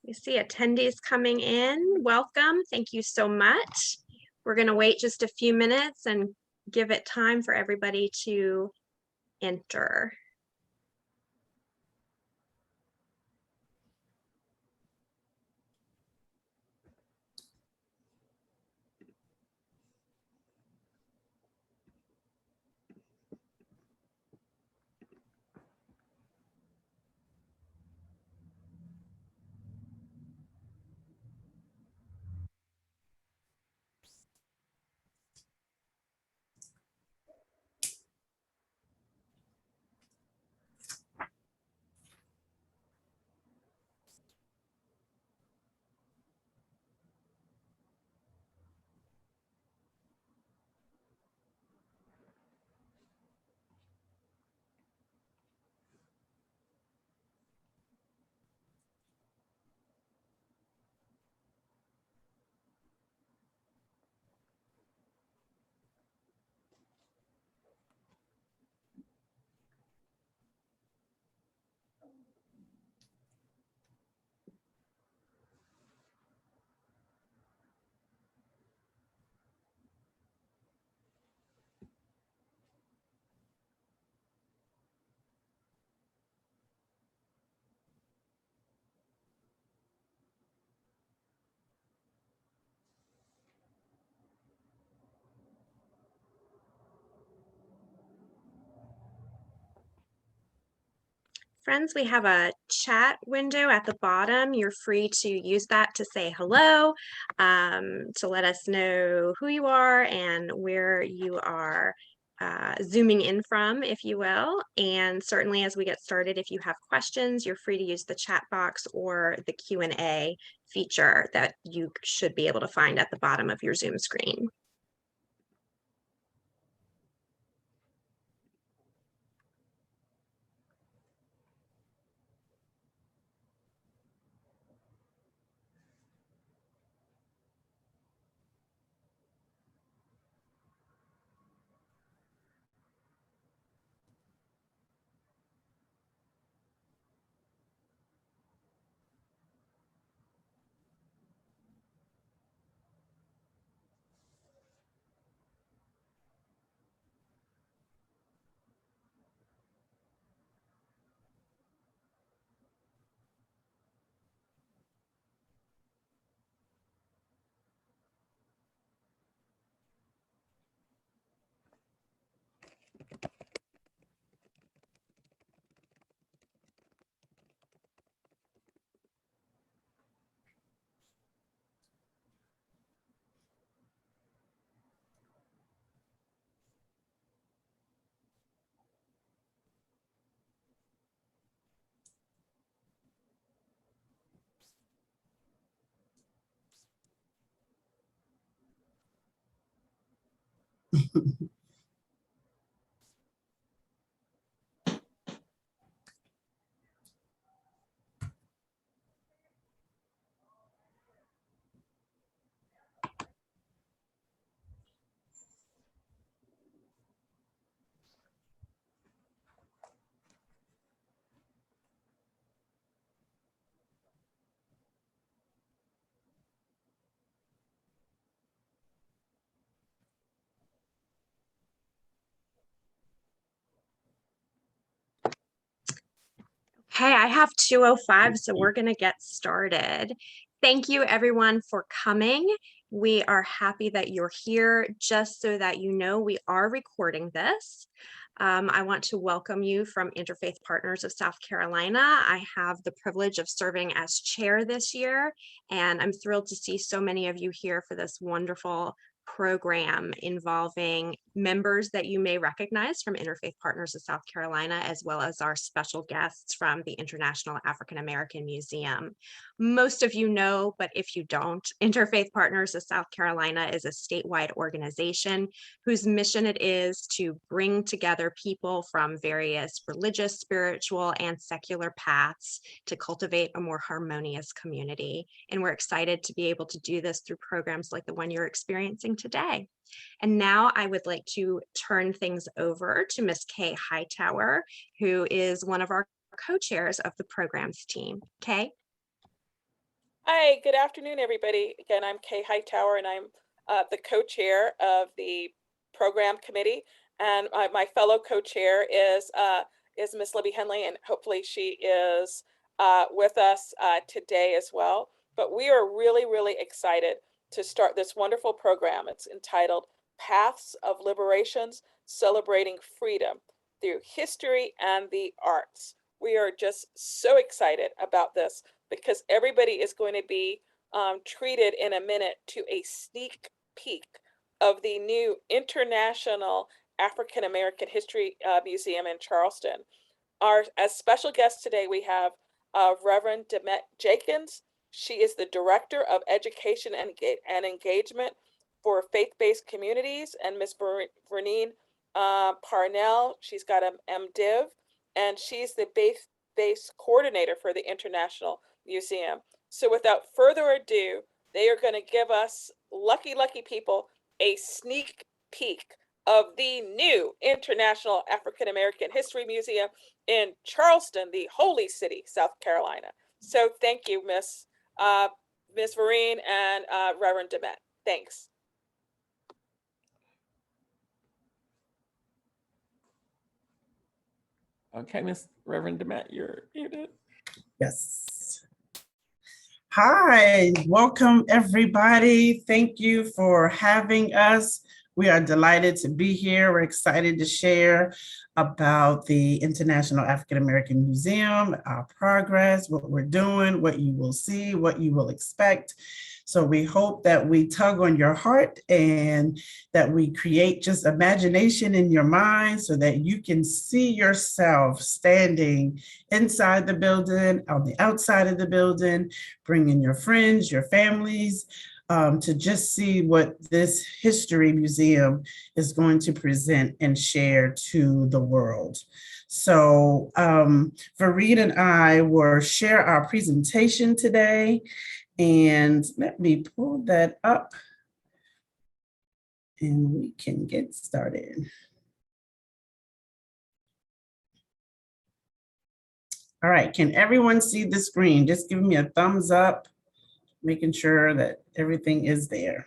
We see attendees coming in. Welcome. Thank you so much. We're going to wait just a few minutes and give it time for everybody to enter. Friends, we have a chat window at the bottom. You're free to use that to say hello, to let us know who you are and where you are zooming in from, if you will. And certainly as we get started, if you have questions, you're free to use the chat box or the Q&A feature that you should be able to find at the bottom of your Zoom screen. Okay, I have 2:05, so we're going to get started. Thank you everyone for coming. We are happy that you're here. Just so that you know, we are recording this. I want to welcome you from Interfaith Partners of South Carolina. I have the privilege of serving as chair this year, and I'm thrilled to see so many of you here for this wonderful program involving members that you may recognize from Interfaith Partners of South Carolina, as well as our special guests from the International African American Museum. Most of you know, but if you don't, Interfaith Partners of South Carolina is a statewide organization whose mission it is to bring together people from various religious, spiritual, and secular paths to cultivate a more harmonious community. And we're excited to be able to do this through programs like the one you're experiencing today. And now I would like to turn things over to Ms. Kay Hightower, who is one of our co-chairs of the programs team. Kay? Hi, good afternoon, everybody. Again, I'm Kay Hightower, and I'm the co-chair of the program committee. And my fellow co-chair is Miss Libby Henley, and hopefully she is with us today as well. But we are really, really excited to start this wonderful program. It's entitled Paths of Liberations, Celebrating Freedom Through History and the Arts. We are just so excited about this because everybody is going to be treated in a minute to a sneak peek of the new International African American History Museum in Charleston. As special guests today, we have Reverend Demet Jenkins. She is the Director of Education and Engagement for Faith-Based Communities, and Miss Vernine Parnell. She's got an MDiv, and she's the base coordinator for the International Museum. So without further ado, they are going to give us, lucky people, a sneak peek of the new International African American History Museum in Charleston, the Holy City, South Carolina. So thank you, Miss Vereen and Reverend Demet. Thanks. Okay, Miss Reverend Demet, you're muted. Yes. Hi, welcome everybody. Thank you for having us. We are delighted to be here. We're excited to share about the International African American Museum, our progress, what we're doing, what you will see, what you will expect. So we hope that we tug on your heart and that we create just imagination in your mind so that you can see yourself standing inside the building, on the outside of the building, bringing your friends, your families, to just see what this history museum is going to present and share to the world. So Fareed and I will share our presentation today. And let me pull that up and we can get started. All right, can everyone see the screen? Just give me a thumbs up, making sure that everything is there.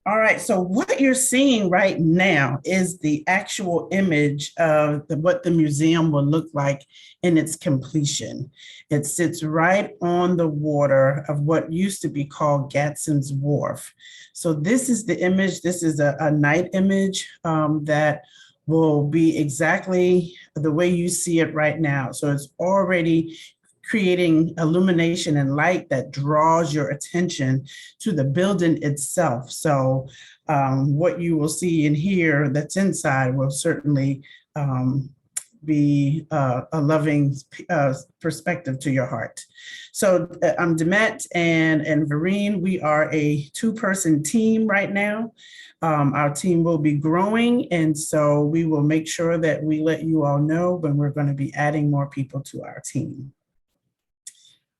All right, so what you're seeing right now is the actual image of what the museum will look like in its completion. It sits right on the water of what used to be called Gatson's Wharf. So this is the image. This is a night image that will be exactly the way you see it right now. So it's already creating illumination and light that draws your attention to the building itself. So what you will see and hear that's inside will certainly be a loving perspective to your heart. So I'm Demet and Vereen. We are a two-person team right now. Our team will be growing, and so we will make sure that we let you all know when we're going to be adding more people to our team.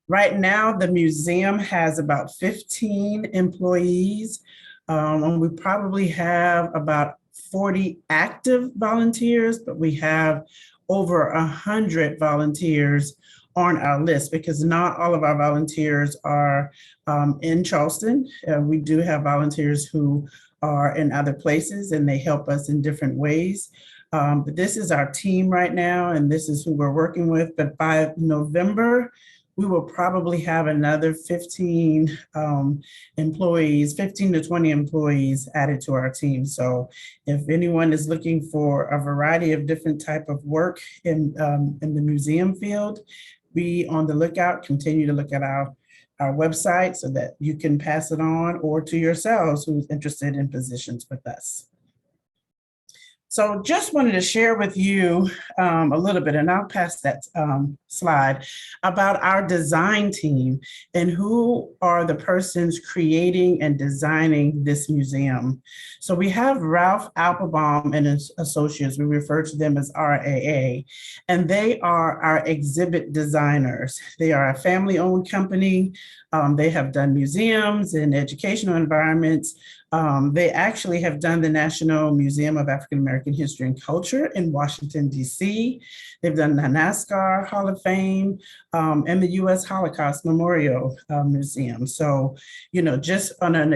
Right now, the museum has about 15 employees, and we probably have about 40 active volunteers, but we have over 100 volunteers on our list because not all of our volunteers are in Charleston. We do have volunteers who are in other places and they help us in different ways. But this is our team right now, and this is who we're working with. But by November, we will probably have another 15 employees, 15 to 20 employees added to our team. So if anyone is looking for a variety of different type of work in the museum field, be on the lookout, continue to look at our website so that you can pass it on or to yourselves who's interested in positions with us. So just wanted to share with you a little bit, and I'll pass that slide, about our design team and who are the persons creating and designing this museum. So we have Ralph Applebaum and his associates, we refer to them as RAA, and they are our exhibit designers. They are a family-owned company. They have done museums and educational environments They actually have done the National Museum of African American History and Culture in Washington, D.C. They've done the NASCAR Hall of Fame and the U.S. Holocaust Memorial Museum. So, you know, just on an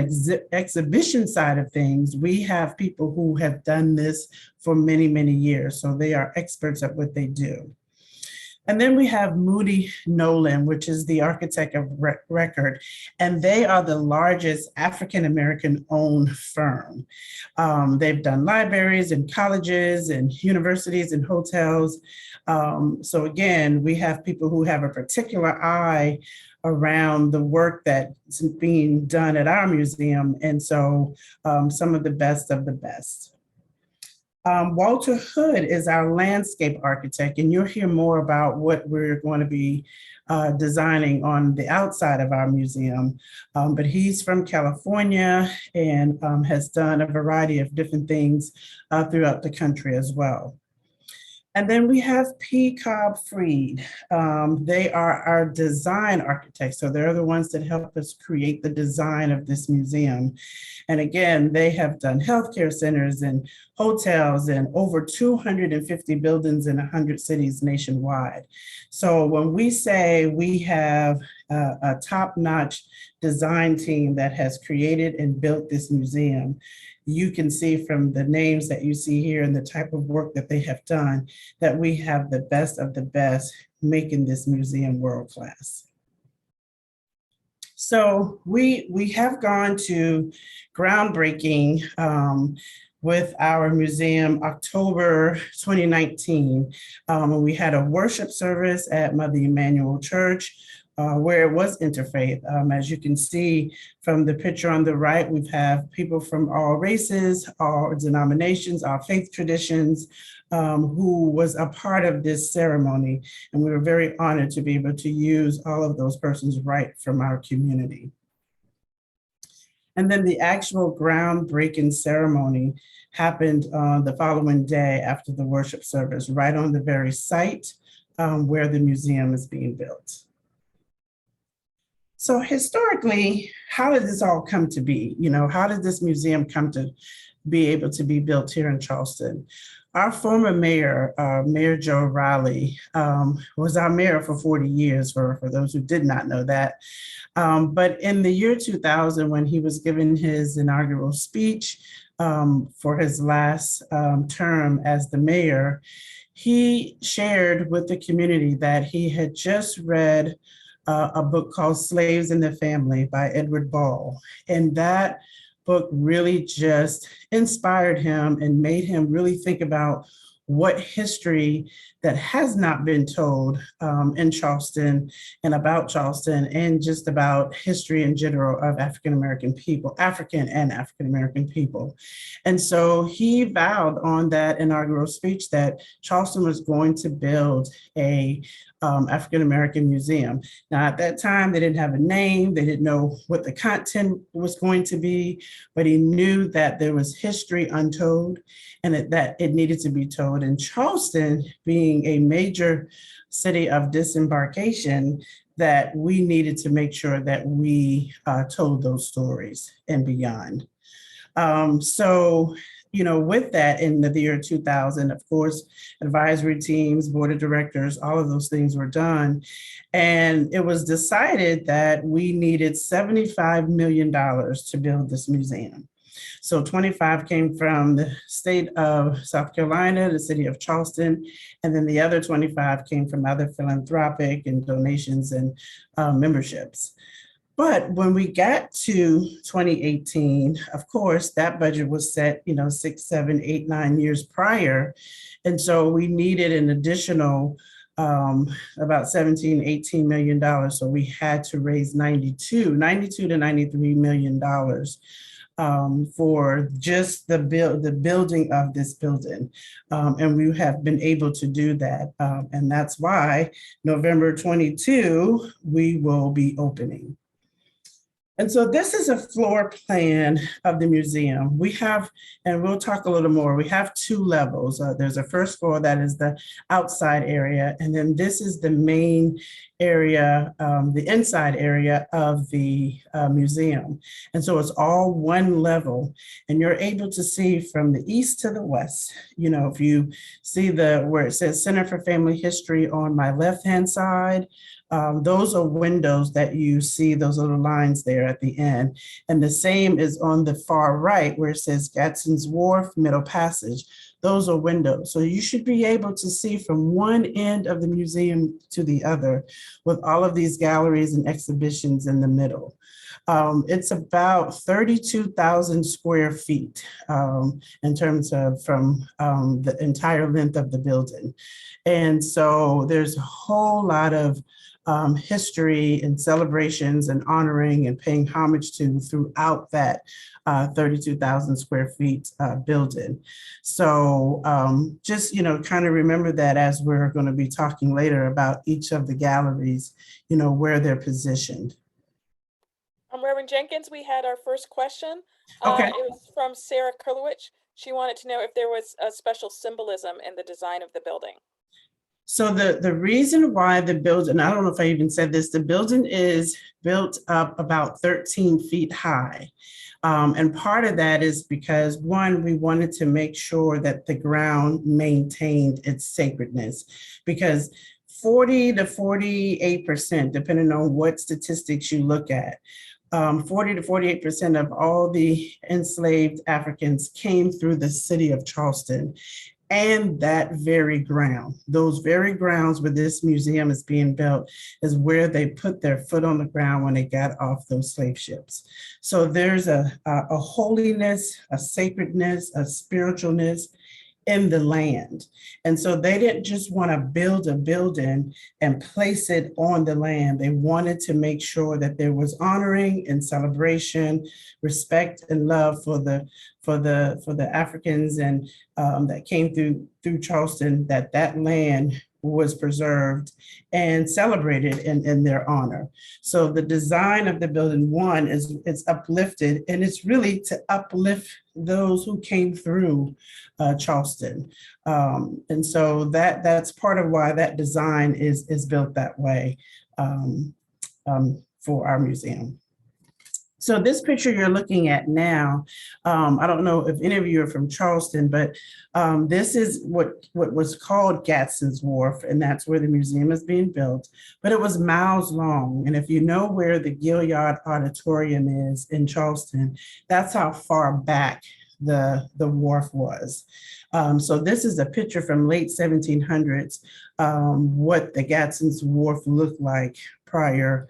exhibition side of things, we have people who have done this for many, many years. So they are experts at what they do. And then we have Moody Nolan, which is the architect of record, and they are the largest African-American owned firm. They've done libraries and colleges and universities and hotels. So again, we have people who have a particular eye around the work that's being done at our museum. And so some of the best of the best. Walter Hood is our landscape architect, and you'll hear more about what we're going to be designing on the outside of our museum. But he's from California and has done a variety of different things throughout the country as well. And then we have P. Cobb Freed. They are our design architects. So they're the ones that help us create the design of this museum. And again, they have done healthcare centers and hotels and over 250 buildings in 100 cities nationwide. So when we say we have a top-notch design team that has created and built this museum, you can see from the names that you see here and the type of work that they have done that we have the best of the best making this museum world-class. So we have gone to groundbreaking with our museum October 2019. We had a worship service at Mother Emanuel Church where it was interfaith. As you can see from the picture on the right, we have people from all races, all denominations, all faith traditions, who was a part of this ceremony. And we were very honored to be able to use all of those persons right from our community. And then the actual groundbreaking ceremony happened the following day after the worship service, right on the very site where the museum is being built. So historically, how did this all come to be? You know, how did this museum come to be able to be built here in Charleston? Our former mayor, Mayor Joe Riley, was our mayor for 40 years, for those who did not know that. But in the year 2000, when he was given his inaugural speech for his last term as the mayor, he shared with the community that he had just read a book called Slaves in the Family by Edward Ball. And that book really just inspired him and made him really think about what history that has not been told in Charleston and about Charleston, and just about history in general of African-American people, African and African-American people. And so he vowed on that inaugural speech that Charleston was going to build a African-American museum. Now, at that time, they didn't have a name. They didn't know what the content was going to be, but he knew that there was history untold and that it needed to be told. And Charleston, being a major city of disembarkation, that we needed to make sure that we told those stories and beyond. So, you know, with that, in the year 2000, of course, advisory teams, board of directors, all of those things were done. And it was decided that we needed $75 million to build this museum. So 25 came from the state of South Carolina, the city of Charleston, and then the other 25 came from other philanthropic and donations and memberships. But when we got to 2018, of course, that budget was set, you know, 6, 7, 8, 9 years prior. And so we needed an additional about $17, $18 million. So we had to raise $92 to $93 million for just the building of this building. And we have been able to do that. And that's why November 22, we will be opening. And so this is a floor plan of the museum. We have, and we'll talk a little more, we have two levels. There's a first floor that is the outside area, and then this is the main area, the inside area of the museum. And so it's all one level, and you're able to see from the east to the west. You know, if you see where it says Center for Family History on my left-hand side, those are windows that you see, those little lines there at the end. And the same is on the far right where it says Gatson's Wharf, Middle Passage. Those are windows. So you should be able to see from one end of the museum to the other with all of these galleries and exhibitions in the middle. It's about 32,000 square feet in terms of from the entire length of the building. And so there's a whole lot of history and celebrations and honoring and paying homage to throughout that 32,000 square feet building. So just, you know, kind of remember that as we're going to be talking later about each of the galleries, you know, where they're positioned. Reverend Jenkins, we had our first question. Okay. It was from Sarah Kurlowich. She wanted to know if there was a special symbolism in the design of the building. So the reason why the building, I don't know if I even said this, the building is built up about 13 feet high. And part of that is because, one, we wanted to make sure that the ground maintained its sacredness, because 40 to 48%, depending on what statistics you look at, 40 to 48% of all the enslaved Africans came through the city of Charleston. And that very ground, those very grounds where this museum is being built, is where they put their foot on the ground when they got off those slave ships. So there's a holiness, a sacredness, a spiritualness in the land. And so they didn't just want to build a building and place it on the land. They wanted to make sure that there was honoring and celebration, respect and love for the Africans and that came through Charleston, that land was preserved and celebrated in their honor. So the design of the building, one, is uplifted, and it's really to uplift those who came through Charleston. And so that's part of why that design is built that way for our museum. So this picture you're looking at now, I don't know if any of you are from Charleston, but this is what was called Gatson's Wharf, and that's where the museum is being built. But it was miles long, and if you know where the Gilliard Auditorium is in Charleston, that's how far back the wharf was. So this is a picture from late 1700s, what the Gatson's Wharf looked like prior,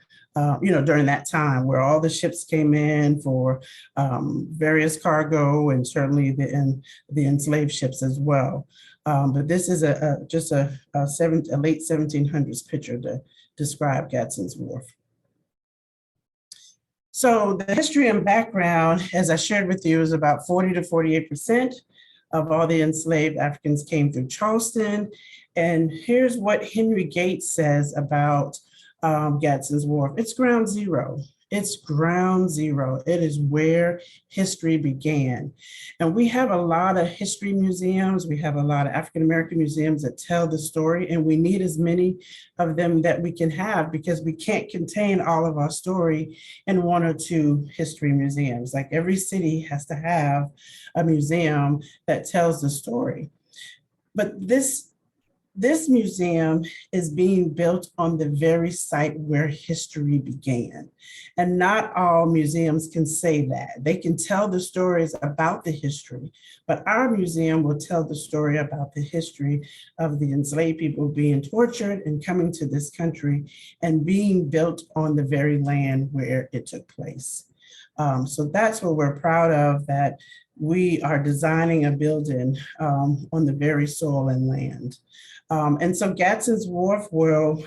during that time, where all the ships came in for various cargo, and certainly the enslaved ships as well. But this is just a late 1700s picture to describe Gatson's Wharf. So the history and background, as I shared with you, is about 40 to 48% of all the enslaved Africans came through Charleston. And here's what Henry Gates says about Gatson's Wharf. It's ground zero. It's ground zero. It is where history began. And we have a lot of history museums. We have a lot of African-American museums that tell the story, and we need as many of them that we can have, because we can't contain all of our story in one or two history museums. Like, every city has to have a museum that tells the story. But this museum is being built on the very site where history began. And not all museums can say that. They can tell the stories about the history, but our museum will tell the story about the history of the enslaved people being tortured and coming to this country and being built on the very land where it took place. So that's what we're proud of, that we are designing a building on the very soil and land. And so Gatson's Wharf will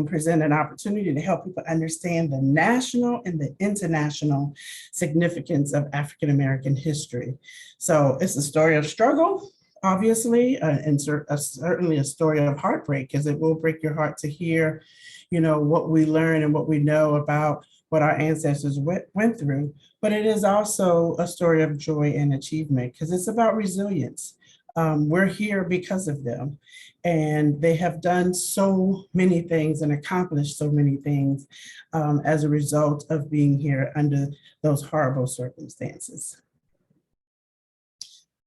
present an opportunity to help people understand the national and the international significance of African-American history. So it's a story of struggle, obviously, and certainly a story of heartbreak, because it will break your heart to hear, what we learn and what we know about what our ancestors went through, but it is also a story of joy and achievement because it's about resilience. We're here because of them, and they have done so many things and accomplished so many things as a result of being here under those horrible circumstances.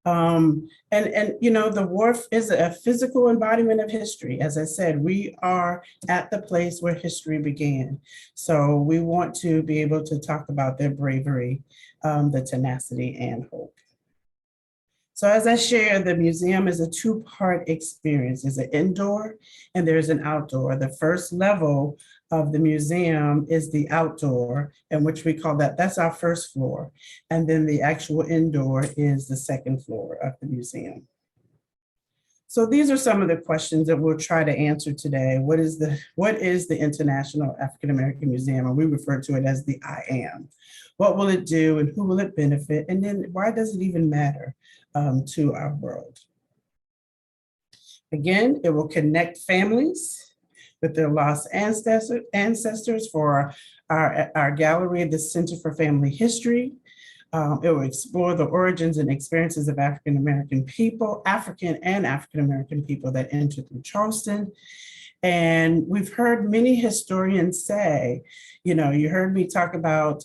And you know, the Wharf is a physical embodiment of history. As I said, we are at the place where history began. So we want to be able to talk about their bravery, the tenacity and hope. So as I shared, the museum is a two-part experience. There's an indoor and there's an outdoor. The first level of the museum is the outdoor, in which we call that's our first floor. And then the actual indoor is the second floor of the museum. So these are some of the questions that we'll try to answer today. What is the International African American Museum? And we refer to it as the IAM. What will it do and who will it benefit? And then why does it even matter to our world? Again, it will connect families with their lost ancestors for our gallery, the Center for Family History. It will explore the origins and experiences of African American people, African and African American people that entered through Charleston. And we've heard many historians say, you know, you heard me talk about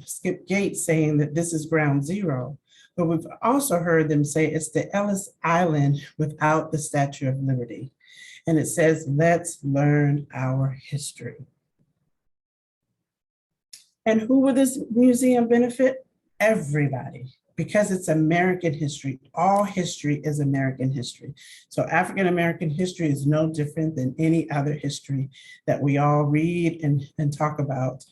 Skip Gates saying that this is ground zero, but we've also heard them say it's the Ellis Island without the Statue of Liberty. And it says, let's learn our history. And who will this museum benefit? Everybody, because it's American history. All history is American history. So African American history is no different than any other history that we all read and talk about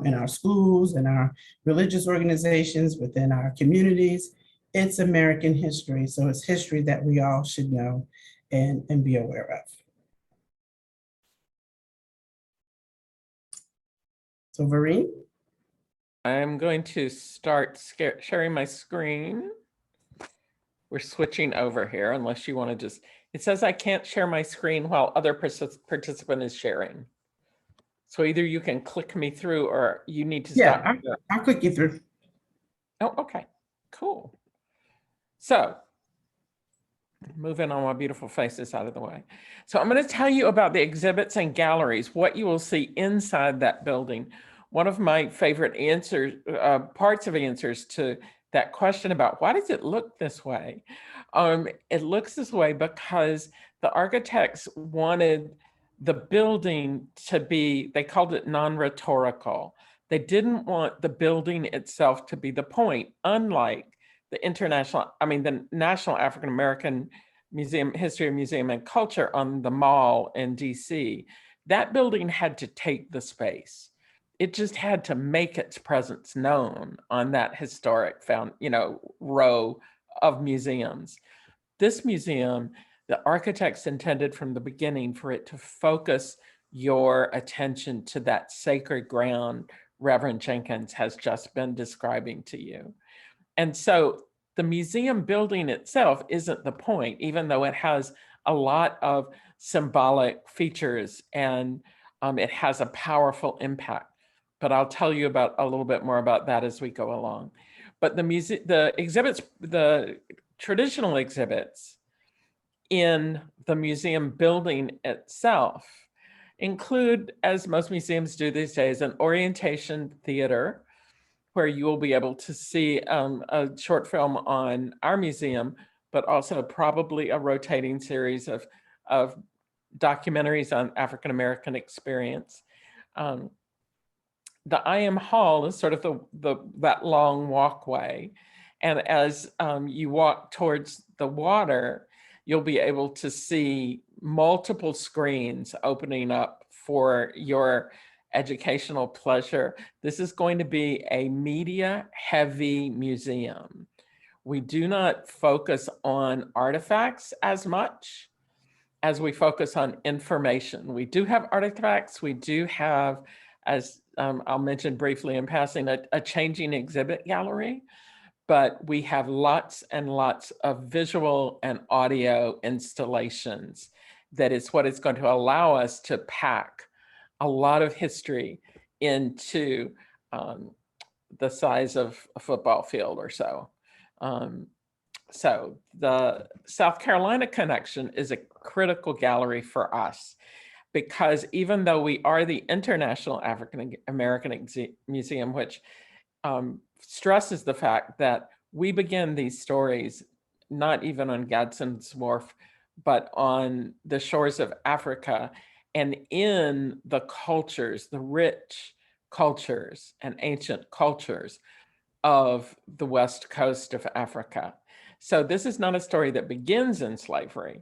in our schools, in our religious organizations, within our communities. It's American history. So it's history that we all should know and be aware of. So Vereen? I'm going to start sharing my screen. We're switching over here unless you want to just, it says I can't share my screen while other participant is sharing. So either you can click me through or you need to stop. Yeah, I'll click you through. Oh, okay, cool. So moving on my beautiful faces out of the way. So I'm going to tell you about the exhibits and galleries, what you will see inside that building. One of my favorite answers, parts of answers to that question about why does it look this way? It looks this way because the architects wanted the building to be, they called it non-rhetorical. They didn't want the building itself to be the point, unlike the the National African American Museum, History, Museum and Culture on the Mall in DC. That building had to take the space. It just had to make its presence known on that historic row of museums. This museum, the architects intended from the beginning for it to focus your attention to that sacred ground Reverend Jenkins has just been describing to you. And so the museum building itself isn't the point, even though it has a lot of symbolic features and it has a powerful impact. But I'll tell you about a little bit more about that as we go along. But the exhibits, the traditional exhibits in the museum building itself include, as most museums do these days, an orientation theater where you will be able to see a short film on our museum, but also probably a rotating series of documentaries on African American experience. The IM Hall is sort of that long walkway. And as you walk towards the water, you'll be able to see multiple screens opening up for your educational pleasure. This is going to be a media-heavy museum. We do not focus on artifacts as much as we focus on information. We do have artifacts. We do have, as I'll mention briefly in passing, a changing exhibit gallery, but we have lots and lots of visual and audio installations. That is what is going to allow us to pack a lot of history into the size of a football field or so. So the South Carolina connection is a critical gallery for us, because even though we are the International African American Museum, which stresses the fact that we begin these stories not even on Gadsden's Wharf, but on the shores of Africa and in the cultures, the rich cultures and ancient cultures of the West Coast of Africa. So this is not a story that begins in slavery,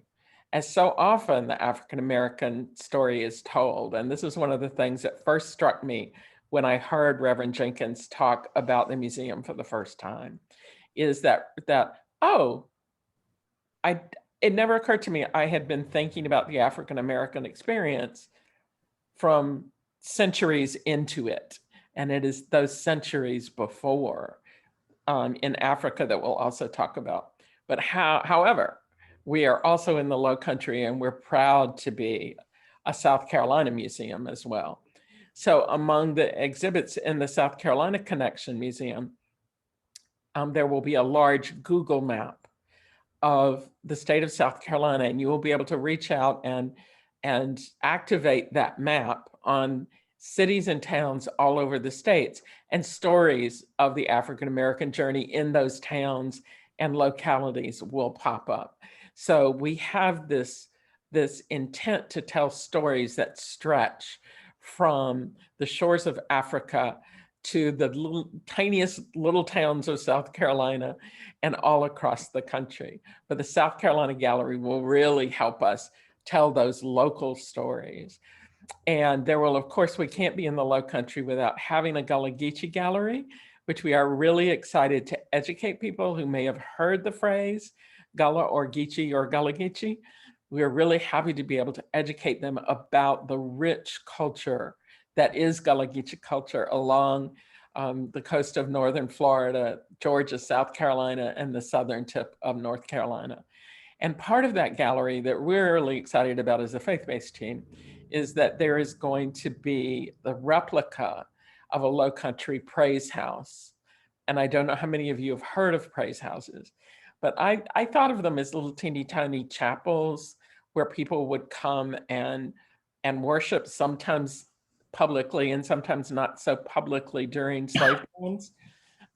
as so often the African-American story is told. And this is one of the things that first struck me when I heard Reverend Jenkins talk about the museum for the first time, is that it never occurred to me I had been thinking about the African-American experience from centuries into it. And it is those centuries before in Africa that we'll also talk about. But however, we are also in the Low Country, and we're proud to be a South Carolina museum as well. So among the exhibits in the South Carolina Connection Museum, there will be a large Google map of the state of South Carolina, and you will be able to reach out and activate that map on cities and towns all over the states, and stories of the African-American journey in those towns and localities will pop up. So we have this intent to tell stories that stretch from the shores of Africa to the tiniest little towns of South Carolina and all across the country. But the South Carolina Gallery will really help us tell those local stories. And there will, of course, we can't be in the Low Country without having a Gullah Geechee gallery, which we are really excited to educate people who may have heard the phrase Gullah or Geechee or Gullah Geechee. We are really happy to be able to educate them about the rich culture that is Gullah Geechee culture along the coast of northern Florida, Georgia, South Carolina, and the southern tip of North Carolina. And part of that gallery that we're really excited about as a faith-based team is that there is going to be the replica of a Low Country praise house. And I don't know how many of you have heard of praise houses, but I thought of them as little teeny tiny chapels where people would come and worship, sometimes publicly and sometimes not so publicly during slave times.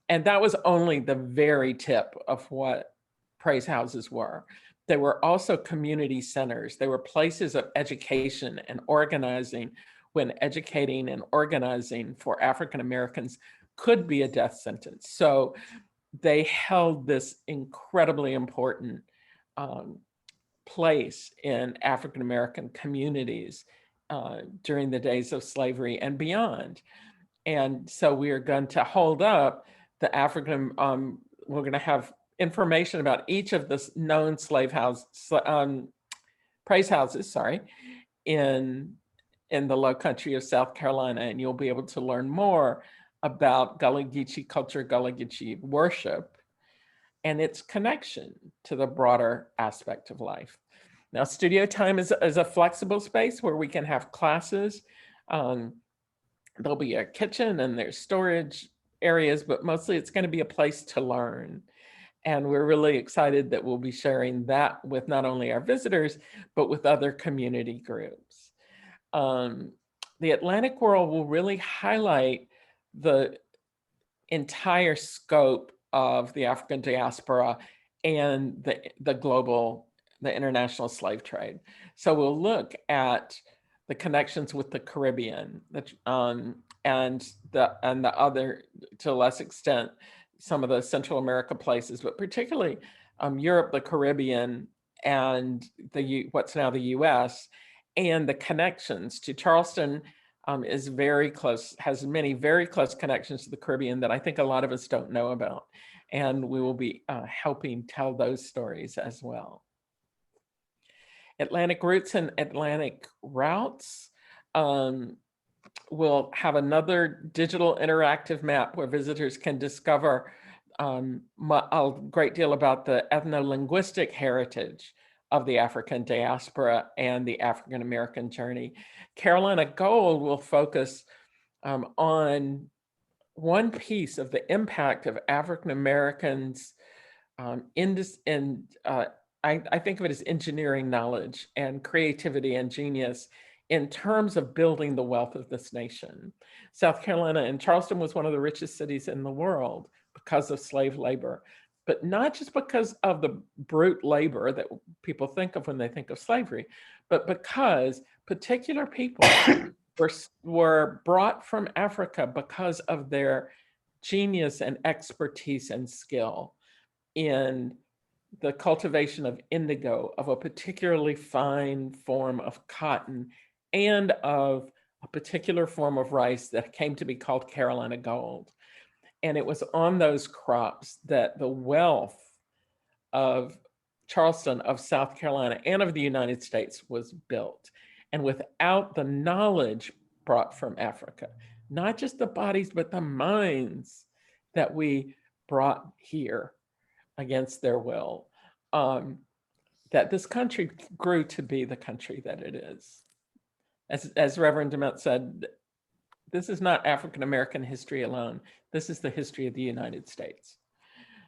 And that was only the very tip of what praise houses were. They were also community centers. They were places of education and organizing, when educating and organizing for African Americans could be a death sentence. So they held this incredibly important place in African American communities during the days of slavery and beyond. And so we are going to hold up the African, we're going to have information about each of the known slave house, praise houses, in the Low Country of South Carolina, and you'll be able to learn more about Gullah Geechee culture, Gullah Geechee worship, and its connection to the broader aspect of life. Now, studio time is a flexible space where we can have classes. There'll be a kitchen and there's storage areas, but mostly it's going to be a place to learn. And we're really excited that we'll be sharing that with not only our visitors, but with other community groups. The Atlantic World will really highlight the entire scope of the African diaspora and the international slave trade. So we'll look at the connections with the Caribbean, and the other, to a less extent, some of the Central America places, but particularly Europe, the Caribbean, and what's now the US, and the connections to Charleston is very close, has many very close connections to the Caribbean that I think a lot of us don't know about. And we will be helping tell those stories as well. Atlantic Roots and Atlantic Routes will have another digital interactive map where visitors can discover a great deal about the ethno-linguistic heritage of the African diaspora and the African American journey. Carolina Gold will focus on one piece of the impact of African Americans in this, I think of it as engineering knowledge and creativity and genius in terms of building the wealth of this nation. South Carolina and Charleston was one of the richest cities in the world because of slave labor, but not just because of the brute labor that people think of when they think of slavery, but because particular people were brought from Africa because of their genius and expertise and skill in the cultivation of indigo, of a particularly fine form of cotton, and of a particular form of rice that came to be called Carolina gold. And it was on those crops that the wealth of Charleston, of South Carolina, and of the United States was built. And without the knowledge brought from Africa, not just the bodies, but the minds that we brought here against their will, that this country grew to be the country that it is. As Reverend Dillet said, this is not African American history alone. This is the history of the United States.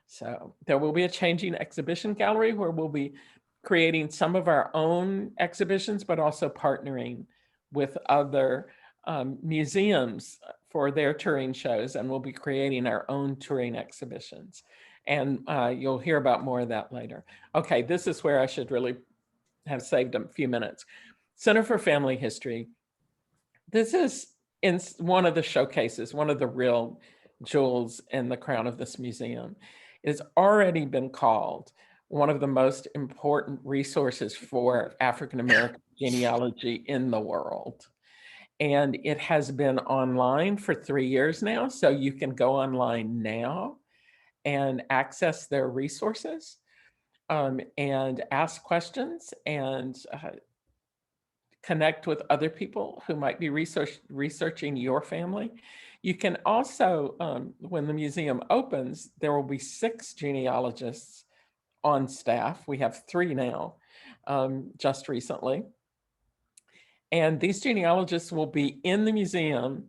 So there will be a changing exhibition gallery where we'll be creating some of our own exhibitions, but also partnering with other museums for their touring shows, and we'll be creating our own touring exhibitions. And you'll hear about more of that later. Okay, this is where I should really have saved a few minutes. Center for Family History. This is in one of the showcases, one of the real jewels in the crown of this museum. It's already been called one of the most important resources for African American genealogy in the world. And it has been online for 3 years now, so you can go online now and access their resources and ask questions and connect with other people who might be researching your family. You can also, when the museum opens, there will be 6 genealogists on staff. We have 3 now, just recently. And these genealogists will be in the museum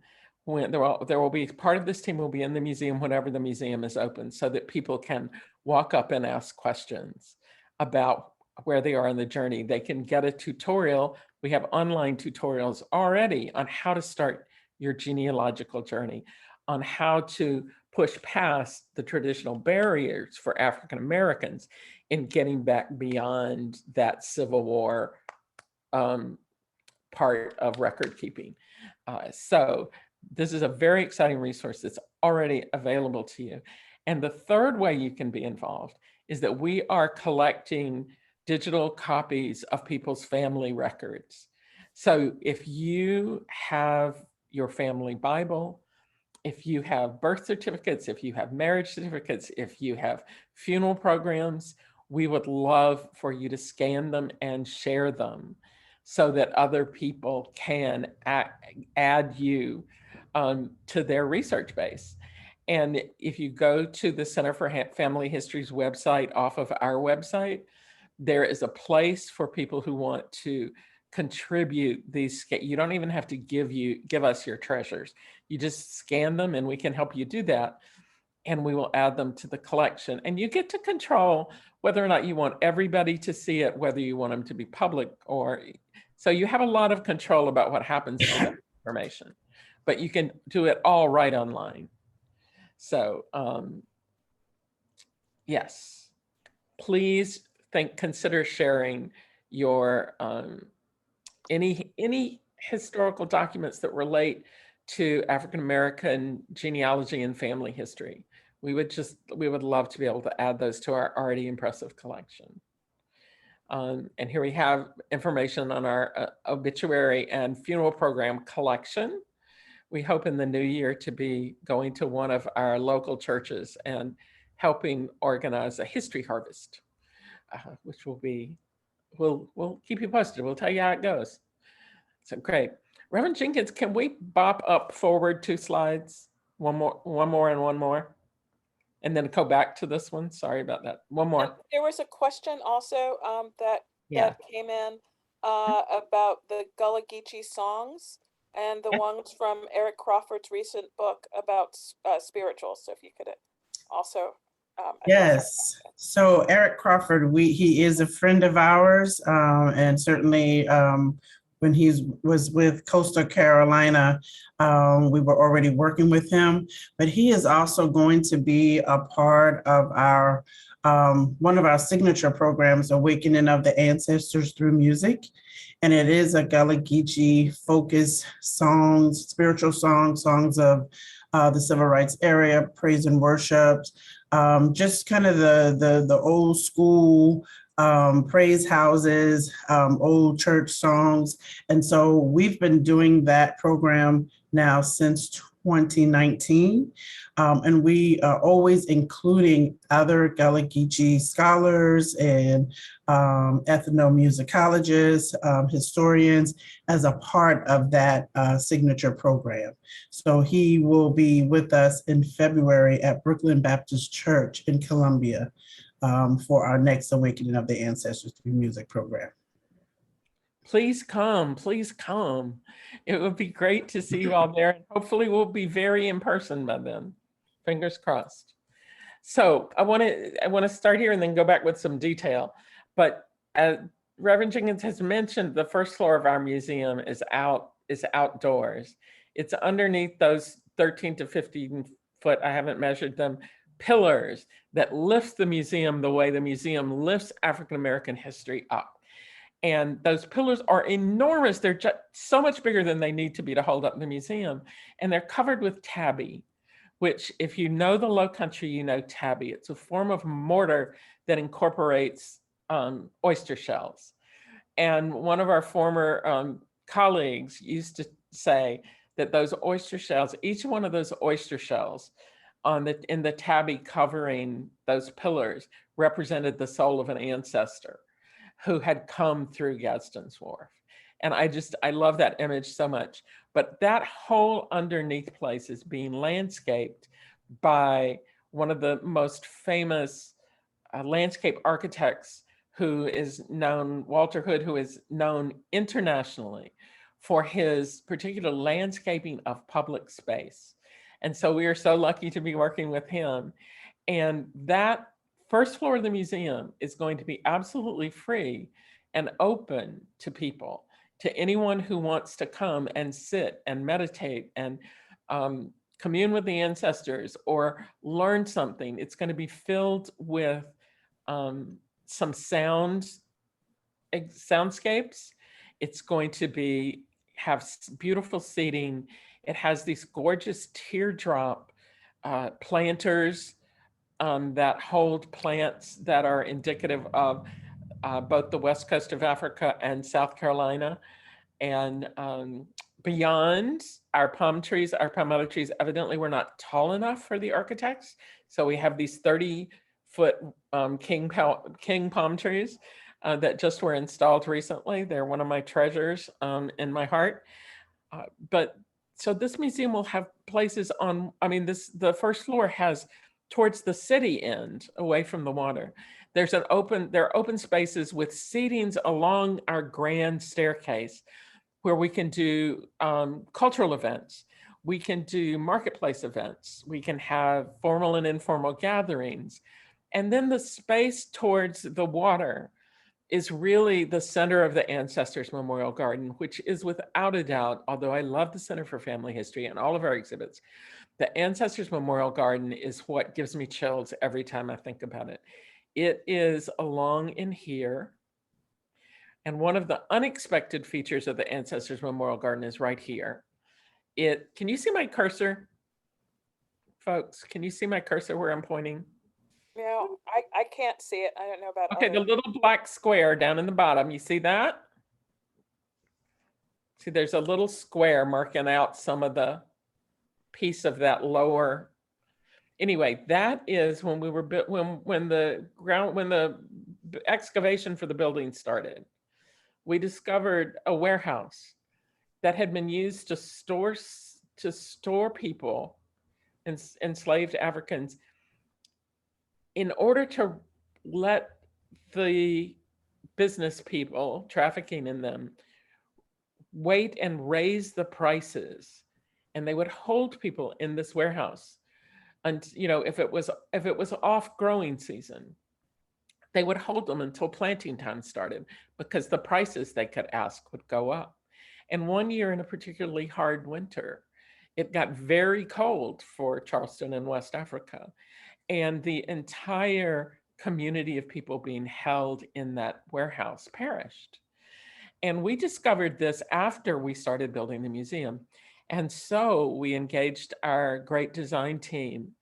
when there will be part of this team will be in the museum whenever the museum is open, so that people can walk up and ask questions about where they are in the journey. They can get a tutorial. We have online tutorials already on how to start your genealogical journey, on how to push past the traditional barriers for African Americans in getting back beyond that Civil War part of record keeping. So this is a very exciting resource that's already available to you. And the third way you can be involved is that we are collecting digital copies of people's family records. So if you have your family Bible, if you have birth certificates, if you have marriage certificates, if you have funeral programs, we would love for you to scan them and share them so that other people can add you to their research base. And if you go to the Center for Family History's website off of our website, there is a place for people who want to contribute these. You don't even have to give us your treasures. You just scan them and we can help you do that. And we will add them to the collection. And you get to control whether or not you want everybody to see it, whether you want them to be public or, so you have a lot of control about what happens to that information, but you can do it all right online. So yes, please consider sharing your any historical documents that relate to African American genealogy and family history. We would love to be able to add those to our already impressive collection. And here we have information on our obituary and funeral program collection. We hope in the new year to be going to one of our local churches and helping organize a history harvest, which will be, we'll keep you posted. We'll tell you how it goes. So great. Reverend Jenkins, can we bop up forward 2 slides? One more and one more. And then go back to this one. Sorry about that. One more. And there was a question also that came in about the Gullah Geechee songs. and the Yeah. ones from Eric Crawford's recent book about spirituals. So if you could also address Yes. So Eric Crawford, he is a friend of ours, and certainly when he was with Coastal Carolina, we were already working with him. But he is also going to be a part of our one of our signature programs, Awakening of the Ancestors Through Music. And it is a Gullah Geechee focused songs, spiritual songs, songs of the civil rights era, praise and worship, just kind of the old school praise houses, old church songs. And so we've been doing that program now since 2019. And we are always including other Gullah Geechee scholars and ethnomusicologists, historians as a part of that signature program. So he will be with us in February at Brooklyn Baptist Church in Columbia for our next Awakening of the Ancestors Through Music program. Please come, please come. It would be great to see you all there, and hopefully we'll be very in person by then. Fingers crossed. So I want to start here and then go back with some detail. But Reverend Jenkins has mentioned the first floor of our museum is outdoors. It's underneath those 13 to 15 foot, I haven't measured them, pillars that lift the museum the way the museum lifts African American history up. And those pillars are enormous. They're just so much bigger than they need to be to hold up the museum. And they're covered with tabby, which if you know the Low Country, you know tabby. It's a form of mortar that incorporates oyster shells. And one of our former colleagues used to say that those oyster shells, each one of those oyster shells in the tabby covering those pillars represented the soul of an ancestor who had come through Gadsden's Wharf. And I love that image so much. But that whole underneath place is being landscaped by one of the most famous landscape architects who is known, Walter Hood, who is known internationally for his particular landscaping of public space. And so we are so lucky to be working with him. And that first floor of the museum is going to be absolutely free and open to people, to anyone who wants to come and sit and meditate and commune with the ancestors or learn something. It's going to be filled with some soundscapes. It's going to have beautiful seating. It has these gorgeous teardrop planters that hold plants that are indicative of both the west coast of Africa and South Carolina. And beyond our palm trees, our palmetto trees, evidently were not tall enough for the architects. So we have these 30-foot king palm trees that just were installed recently. They're one of my treasures in my heart. So this museum will have places the first floor has towards the city end, away from the water. There are open spaces with seatings along our grand staircase where we can do cultural events. We can do marketplace events. We can have formal and informal gatherings. And then the space towards the water is really the center of the Ancestors Memorial Garden, which is without a doubt, although I love the Center for Family History and all of our exhibits, the Ancestors Memorial Garden is what gives me chills every time I think about it. It is along in here. And one of the unexpected features of the Ancestors Memorial Garden is right here. Can you see my cursor? Folks, can you see my cursor where I'm pointing? No, I can't see it. I don't know about Okay, others. the little black square down in the bottom, you see that? See, there's a little square marking out some of the piece of that lower. Anyway, that is when we were when the excavation for the building started. We discovered a warehouse that had been used to store people, enslaved Africans, in order to let the business people trafficking in them wait and raise the prices, and they would hold people in this warehouse. And if it was off growing season, they would hold them until planting time started, because the prices they could ask would go up. And one year, in a particularly hard winter, it got very cold for Charleston in West Africa, and the entire community of people being held in that warehouse perished. And we discovered this after we started building the museum. And so we engaged our great design team,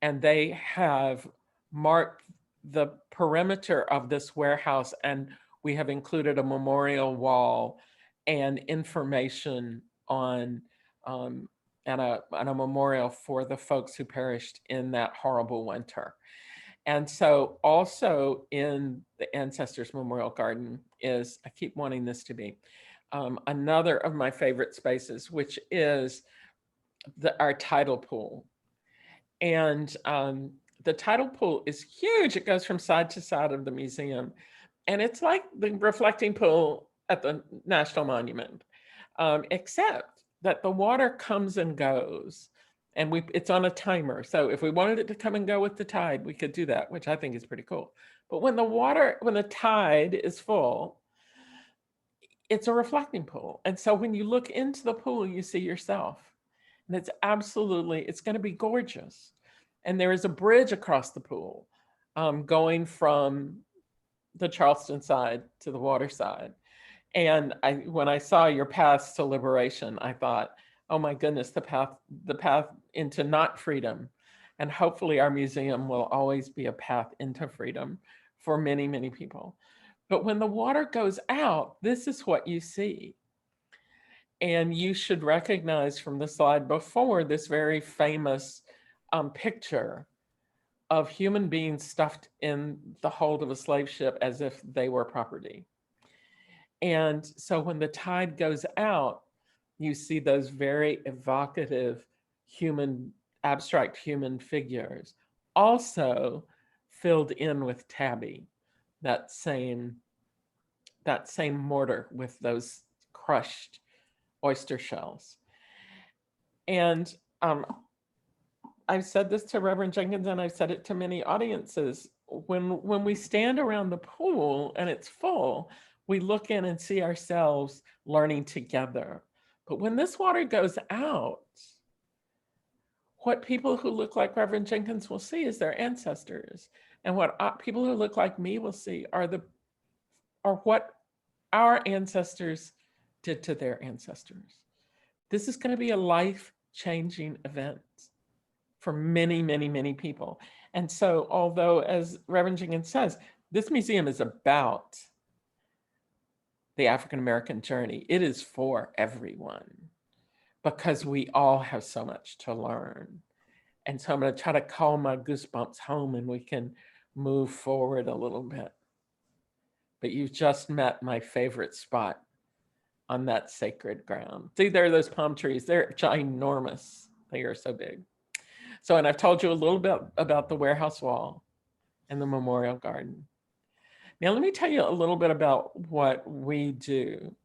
and they have marked the perimeter of this warehouse, and we have included a memorial wall and information on and a memorial for the folks who perished in that horrible winter. And so also in the Ancestors Memorial Garden is, I keep wanting this to be, another of my favorite spaces, which is our tidal pool. And the tidal pool is huge. It goes from side to side of the museum. And it's like the reflecting pool at the National Monument, except that the water comes and goes. And it's on a timer. So if we wanted it to come and go with the tide, we could do that, which I think is pretty cool. But when the tide is full, it's a reflecting pool. And so when you look into the pool, you see yourself. And it's going to be gorgeous. And there is a bridge across the pool going from the Charleston side to the water side. And when I saw your paths to liberation, I thought, oh my goodness, the path into not freedom. And hopefully our museum will always be a path into freedom for many, many people. But when the water goes out, this is what you see. And you should recognize from the slide before this very famous picture of human beings stuffed in the hold of a slave ship as if they were property. And so when the tide goes out, you see those very evocative abstract human figures, also filled in with tabby, that same mortar with those crushed oyster shells. And I've said this to Reverend Jenkins, and I've said it to many audiences. When we stand around the pool and it's full, we look in and see ourselves learning together. But when this water goes out, what people who look like Reverend Jenkins will see is their ancestors. And what people who look like me will see are what our ancestors did to their ancestors. This is going to be a life-changing event for many, many, many people. And so, although, as Reverend Jenkins says, this museum is about the African-American journey, it is for everyone, because we all have so much to learn. And so I'm going to try to call my goosebumps home and we can move forward a little bit. But you've just met my favorite spot on that sacred ground. See, there are those palm trees. They're ginormous. They are so big. So, and I've told you a little bit about the warehouse wall and the memorial garden. Now, let me tell you a little bit about what we do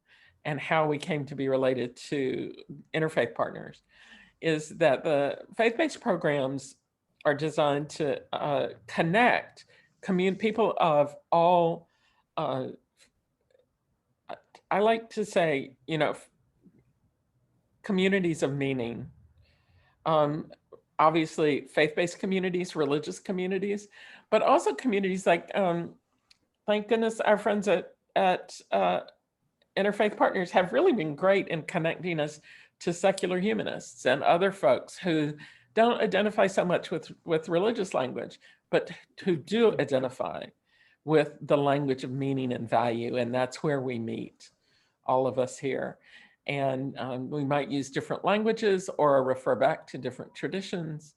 and how we came to be related to Interfaith Partners. Is that the faith-based programs are designed to connect people of all, I like to say, communities of meaning. Obviously, faith-based communities, religious communities, but also communities like, thank goodness, our friends at Interfaith Partners have really been great in connecting us to secular humanists and other folks who don't identify so much with religious language, but who do identify with the language of meaning and value. And that's where we meet, all of us here. And we might use different languages or refer back to different traditions,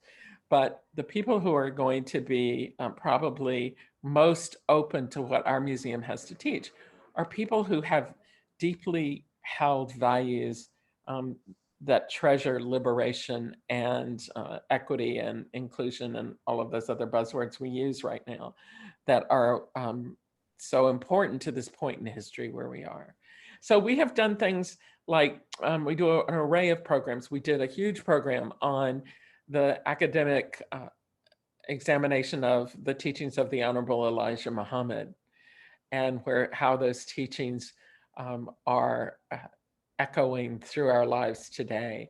but the people who are going to be probably most open to what our museum has to teach are people who have deeply held values that treasure liberation and equity and inclusion and all of those other buzzwords we use right now that are so important to this point in history where we are. So we have done things we do an array of programs. We did a huge program on the academic examination of the teachings of the Honorable Elijah Muhammad, and how those teachings are echoing through our lives today.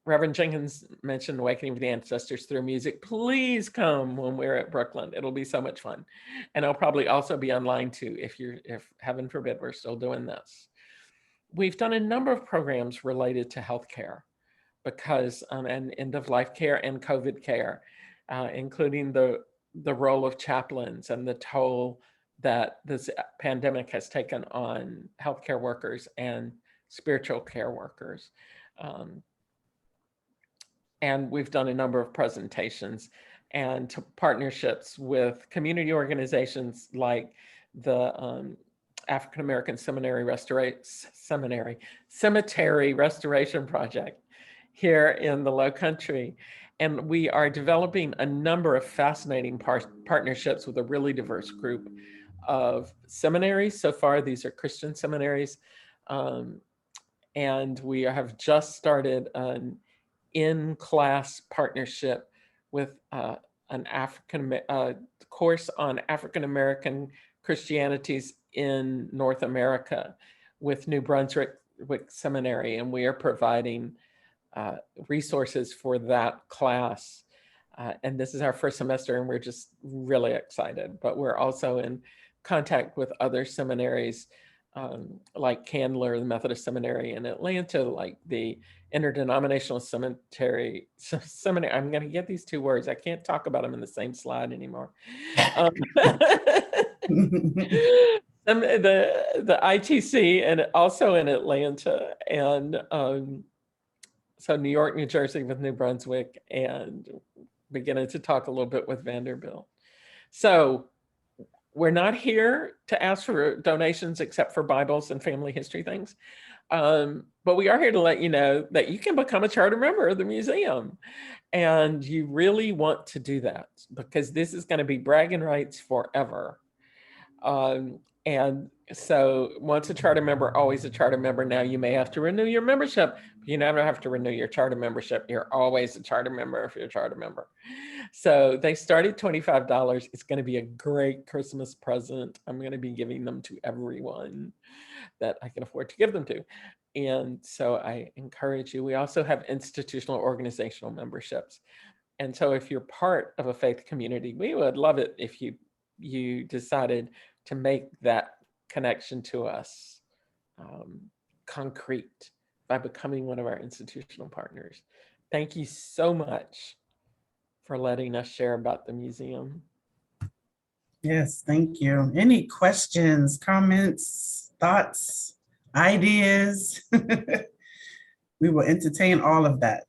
Reverend Jenkins mentioned Awakening with the Ancestors through music. Please come when we're at Brooklyn. It'll be so much fun. And it'll probably also be online too, if heaven forbid, we're still doing this. We've done a number of programs related to healthcare because, and end of life care and COVID care, including the role of chaplains and the toll that this pandemic has taken on healthcare workers and spiritual care workers. And we've done a number of presentations and partnerships with community organizations like the African American Cemetery Restoration Project here in the Low Country. And we are developing a number of fascinating partnerships with a really diverse group of seminaries. So far, these are Christian seminaries. And we have just started an in-class partnership with an course on African American Christianities in North America with New Brunswick Seminary, and we are providing resources for that class. And this is our first semester, and we're just really excited. But we're also in contact with other seminaries like Candler, the Methodist Seminary in Atlanta, like the Interdenominational Seminary. I'm going to get these two words. I can't talk about them in the same slide anymore. The ITC, and also in Atlanta, and so New York, New Jersey with New Brunswick, and beginning to talk a little bit with Vanderbilt. So we're not here to ask for donations except for Bibles and family history things. But we are here to let you know that you can become a charter member of the museum. And you really want to do that because this is going to be bragging rights forever. And so once a charter member, always a charter member. Now you may have to renew your membership. But you never have to renew your charter membership. You're always a charter member if you're a charter member. So they start at $25. It's going to be a great Christmas present. I'm going to be giving them to everyone that I can afford to give them to. And so I encourage you. We also have institutional organizational memberships. And so if you're part of a faith community, we would love it if you decided to make that connection to us concrete by becoming one of our institutional partners. Thank you so much for letting us share about the museum. Yes, thank you. Any questions, comments, thoughts, ideas? We will entertain all of that.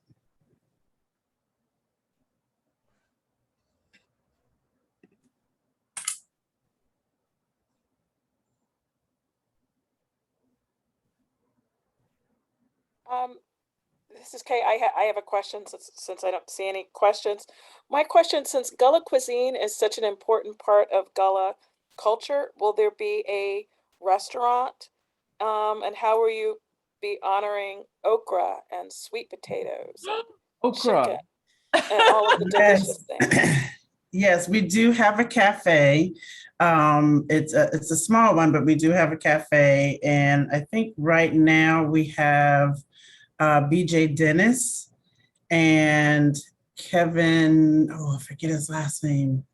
This is Kay. I have a question since I don't see any questions. My question, since Gullah cuisine is such an important part of Gullah culture, will there be a restaurant? And how will you be honoring okra and sweet potatoes and Okra. chicken and all of the delicious things? Yes, we do have a cafe. It's a small one, but we do have a cafe. And I think right now we have BJ Dennis and Kevin, I forget his last name.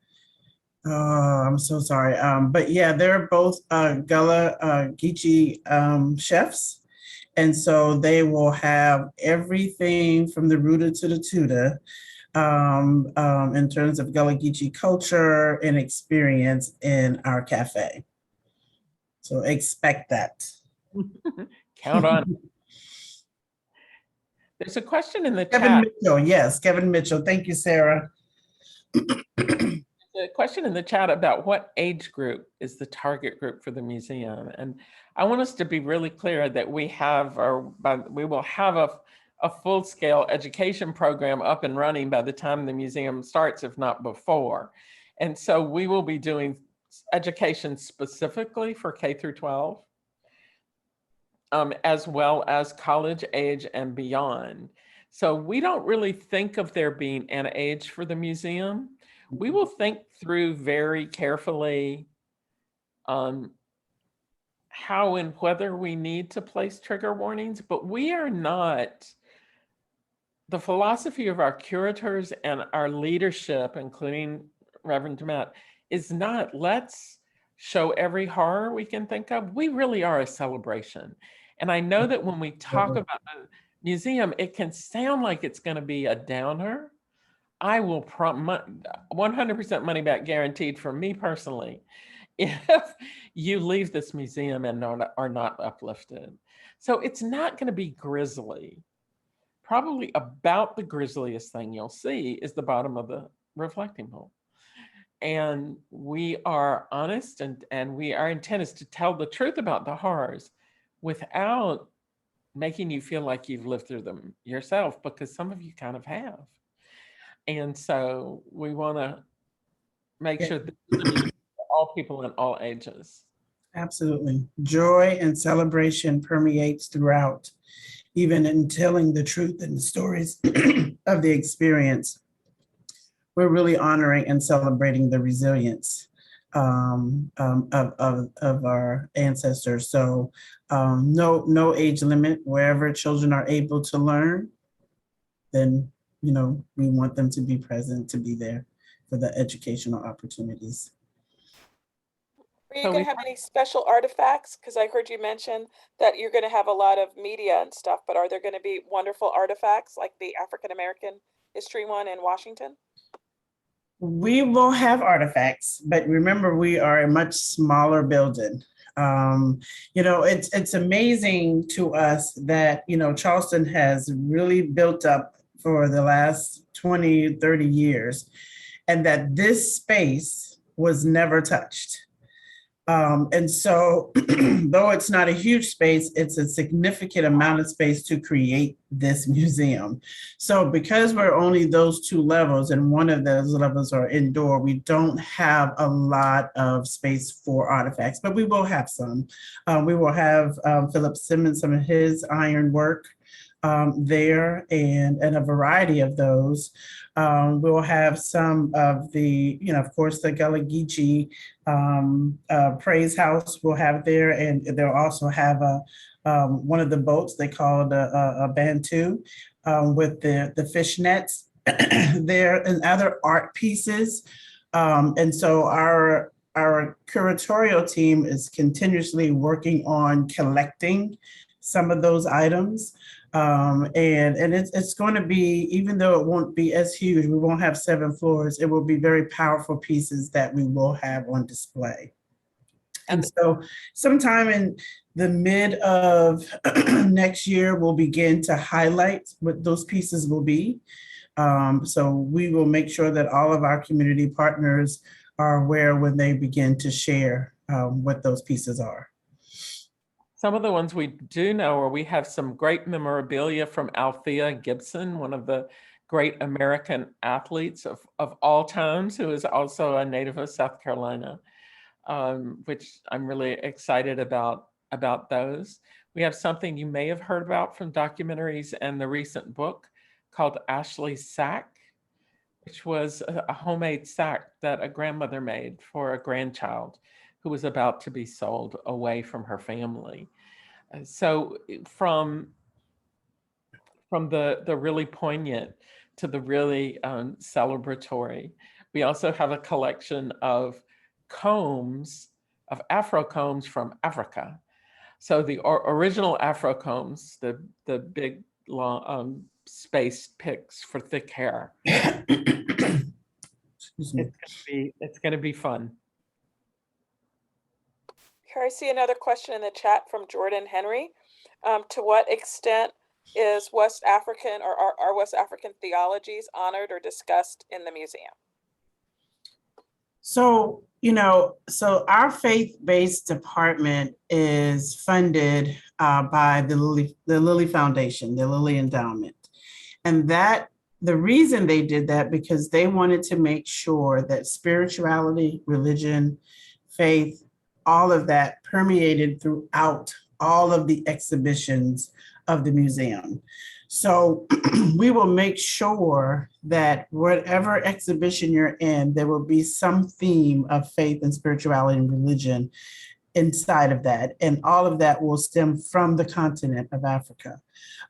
Oh, I'm so sorry. But yeah, they're both Gullah Geechee chefs. And so they will have everything from the rooter to the tutor in terms of Gullah Geechee culture and experience in our cafe. So expect that. Count on it. There's a question in the Kevin chat. Mitchell, yes, Kevin Mitchell. Thank you, Sarah. A question in the chat about what age group is the target group for the museum. And I want us to be really clear that we will have a full-scale education program up and running by the time the museum starts, if not before. And so we will be doing education specifically for K through 12. as well as college age and beyond. So we don't really think of there being an age for the museum. We will think through very carefully how and whether we need to place trigger warnings, but we are not, the philosophy of our curators and our leadership, including Reverend Matt, is not let's show every horror we can think of. We really are a celebration. And I know that when we talk about the museum, it can sound like it's going to be a downer. I will 100% money back guaranteed for me personally, if you leave this museum and are not uplifted. So it's not going to be grisly. Probably about the grisliest thing you'll see is the bottom of the reflecting pool. And we are honest, and our intent is to tell the truth about the horrors without making you feel like you've lived through them yourself, because some of you kind of have. And so we want to make sure that all people in all ages. Absolutely. Joy and celebration permeates throughout, even in telling the truth and the stories of the experience. We're really honoring and celebrating the resilience of our ancestors. So no age limit. Wherever children are able to learn, then we want them to be present, to be there for the educational opportunities. Are you going to have any special artifacts? Because I heard you mention that you're going to have a lot of media and stuff, but are there going to be wonderful artifacts like the African American history one in Washington? We will have artifacts, but remember, we are a much smaller building. It's amazing to us that, Charleston has really built up for the last 20, 30 years, and that this space was never touched. And so, though it's not a huge space, it's a significant amount of space to create this museum. So because we're only those two levels, and one of those levels are indoor, we don't have a lot of space for artifacts, but we will have some. We will have Philip Simmons, some of his iron work there, and a variety of those. We'll have some of the, of course, the Gullah Geechee Praise House we'll have there, and they'll also have one of the boats they call it a Bantu with the fish nets there, and other art pieces. And so our curatorial team is continuously working on collecting some of those items. And it's going to be, even though it won't be as huge, we won't have 7 floors, it will be very powerful pieces that we will have on display. And so sometime in the mid of next year, we'll begin to highlight what those pieces will be. So we will make sure that all of our community partners are aware when they begin to share what those pieces are. Some of the ones we do know are we have some great memorabilia from Althea Gibson, one of the great American athletes of all times, who is also a native of South Carolina, which I'm really excited about those. We have something you may have heard about from documentaries and the recent book called Ashley's Sack, which was a homemade sack that a grandmother made for a grandchild who was about to be sold away from her family. So from the really poignant to the really celebratory, we also have a collection of combs, of Afro combs from Africa. So the original Afro combs, the big long space picks for thick hair. It's going to be fun. Here I see another question in the chat from Jordan Henry. To what extent is West African or are West African theologies honored or discussed in the museum? So, so our faith-based department is funded by the Lilly Foundation, the Lilly Endowment. And the reason they did that, because they wanted to make sure that spirituality, religion, faith, all of that permeated throughout all of the exhibitions of the museum. So we will make sure that whatever exhibition you're in, there will be some theme of faith and spirituality and religion inside of that. And all of that will stem from the continent of Africa,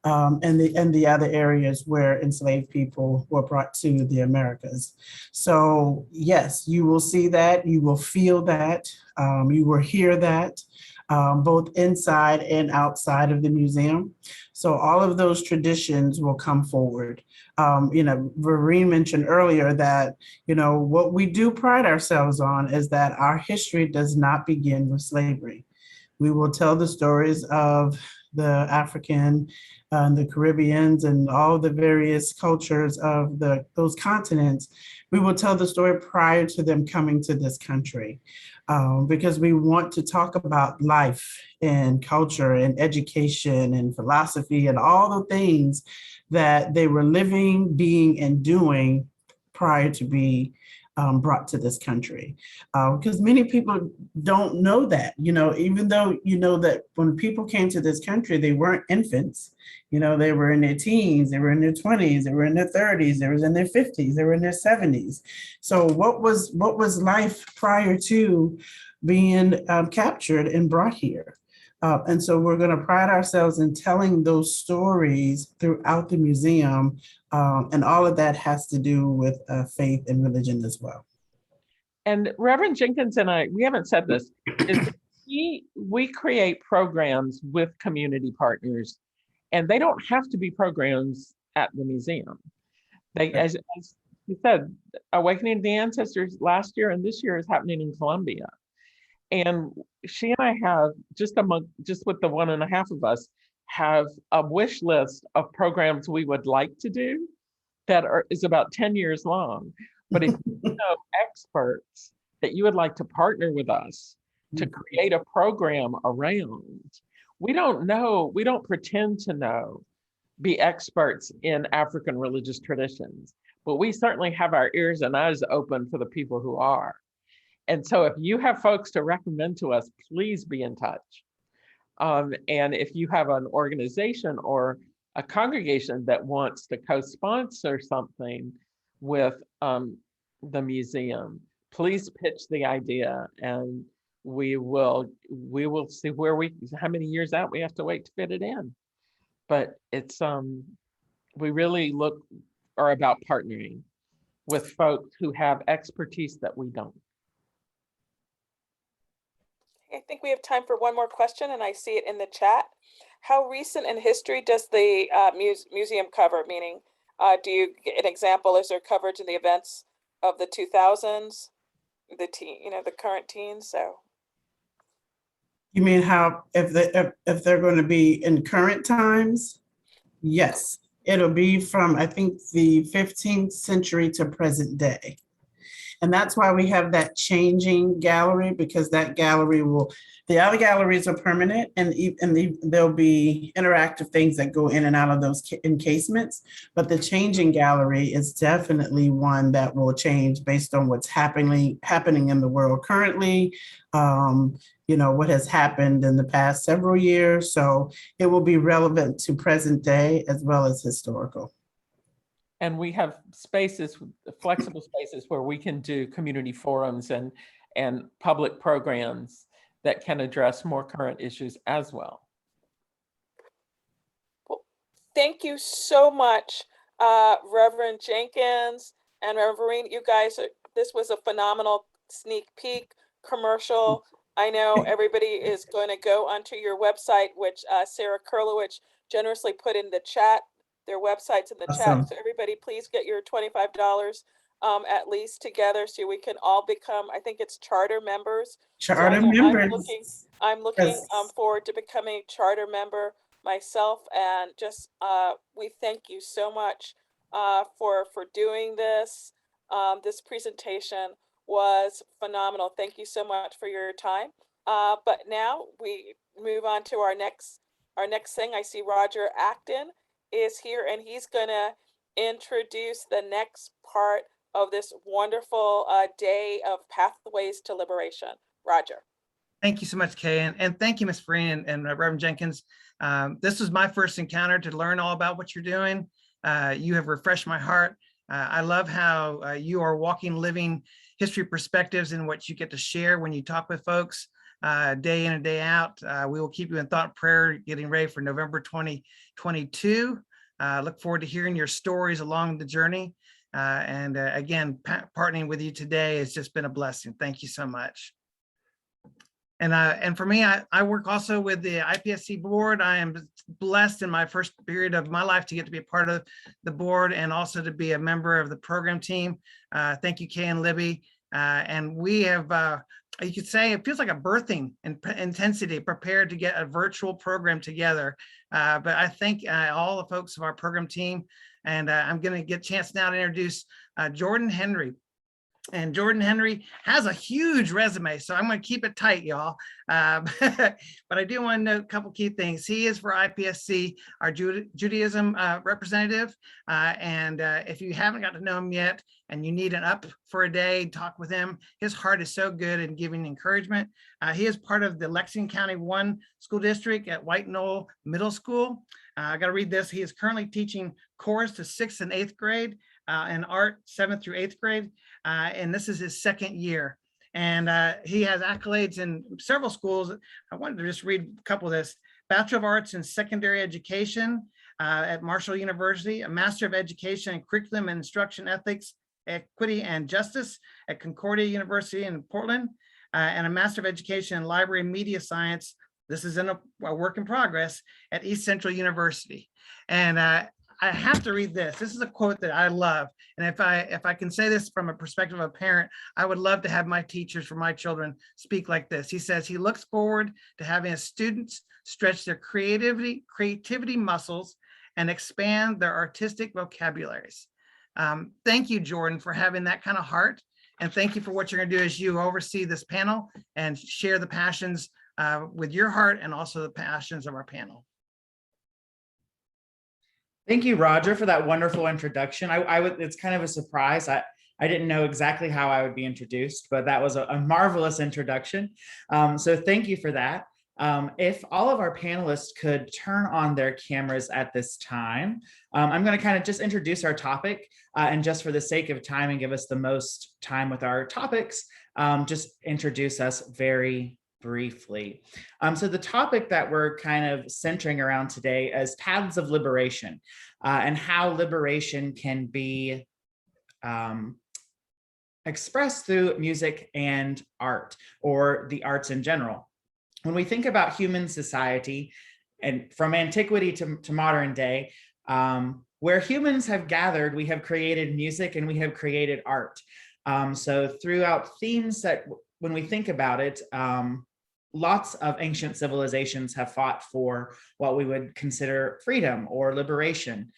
and the other areas where enslaved people were brought to the Americas. So yes, you will see that, you will feel that, you will hear that, both inside and outside of the museum. So all of those traditions will come forward. Reverend mentioned earlier that, what we do pride ourselves on is that our history does not begin with slavery. We will tell the stories of the African, the Caribbeans, and all the various cultures of those continents. We will tell the story prior to them coming to this country, because we want to talk about life and culture and education and philosophy and all the things that they were living, being, and doing prior to be brought to this country. Because many people don't know that, even though that when people came to this country, they weren't infants. They were in their teens, they were in their 20s, they were in their 30s, they were in their 50s, they were in their 70s. So what was life prior to being captured and brought here? And so we're going to pride ourselves in telling those stories throughout the museum. And all of that has to do with faith and religion as well. And Reverend Jenkins and I, we haven't said this, is we create programs with community partners, and they don't have to be programs at the museum. They, as you said, Awakening the Ancestors last year and this year is happening in Columbia. And she and I have, just with the 1.5 of us, have a wish list of programs we would like to do that is about 10 years long. But if you know experts that you would like to partner with us to create a program around, we don't pretend to be experts in African religious traditions, but we certainly have our ears and eyes open for the people who are. And so if you have folks to recommend to us, please be in touch. And if you have an organization or a congregation that wants to co-sponsor something with the museum, please pitch the idea, and we will see how many years out we have to wait to fit it in. But it's we really are about partnering with folks who have expertise that we don't. I think we have time for one more question, and I see it in the chat. How recent in history does the museum cover? Meaning, do you get an example? Is there coverage in the events of the 2000s, the current teens? So, you mean how if they're going to be in current times? Yes, it'll be from, I think, the 15th century to present day. And that's why we have that changing gallery, because that gallery the other galleries are permanent, and there'll be interactive things that go in and out of those encasements. But the changing gallery is definitely one that will change based on what's happening in the world currently, what has happened in the past several years. So it will be relevant to present day as well as historical. And we have spaces, flexible spaces, where we can do community forums and public programs that can address more current issues as well. Well, thank you so much, Reverend Jenkins and Reverend. You guys, this was a phenomenal sneak peek commercial. I know everybody is going to go onto your website, which Sarah Kurlowich generously put in the chat. Their websites in the chat. So everybody, please get your $25 at least together, so we can all become, I think it's charter members. Charter members. I'm looking forward to becoming a charter member myself, and just we thank you so much for doing this. This presentation was phenomenal. Thank you so much for your time. But now we move on to our next thing. I see Roger Acton is here, and he's gonna introduce the next part of this wonderful day of Pathways to Liberation. Roger. Thank you so much, Kay, and thank you, Ms. Freeman and Reverend Jenkins. This was my first encounter to learn all about what you're doing. You have refreshed my heart. I love how you are walking, living history perspectives and what you get to share when you talk with folks day in and day out. We will keep you in thought and prayer, getting ready for November 2022. Look forward to hearing your stories along the journey. Again, partnering with you today has just been a blessing. Thank you so much. And for me, I work also with the IPSC board. I am blessed in my first period of my life to get to be a part of the board and also to be a member of the program team. Thank you, Kay and Libby. And we have, you could say it feels like a birthing intensity, prepared to get a virtual program together. But I thank all the folks of our program team. And I'm going to get a chance now to introduce Jordan Henry. And Jordan Henry has a huge resume, so I'm going to keep it tight, y'all. But I do want to note a couple key things. He is for IPSC, our Judaism representative. If you haven't got to know him yet and you need an up for a day, talk with him. His heart is so good in giving encouragement. He is part of the Lexington County 1 school district at White Knoll Middle School. I got to read this. He is currently teaching chorus to 6th and 8th grade and art 7th through 8th grade. And this is his second year. And he has accolades in several schools. I wanted to just read a couple of this. Bachelor of Arts in Secondary Education at Marshall University, a Master of Education in Curriculum and Instruction Ethics, Equity and Justice at Concordia University in Portland, and a Master of Education in Library and Media Science. This is in a work in progress at East Central University. And I have to read this. This is a quote that I love. And if I can say this from a perspective of a parent, I would love to have my teachers for my children speak like this. He says he looks forward to having his students stretch their creativity muscles and expand their artistic vocabularies. Thank you, Jordan, for having that kind of heart. And thank you for what you're going to do as you oversee this panel and share the passions with your heart and also the passions of our panel. Thank you, Roger, for that wonderful introduction. It's kind of a surprise. I didn't know exactly how I would be introduced, but that was a marvelous introduction. So thank you for that. If all of our panelists could turn on their cameras at this time, I'm going to kind of just introduce our topic, and just for the sake of time and give us the most time with our topics, just introduce us very briefly. So the topic that we're kind of centering around today is paths of liberation, and how liberation can be expressed through music and art, or the arts in general. When we think about human society, and from antiquity to modern day, where humans have gathered, we have created music and we have created art. So throughout themes that, when we think about it, lots of ancient civilizations have fought for what we would consider freedom or liberation.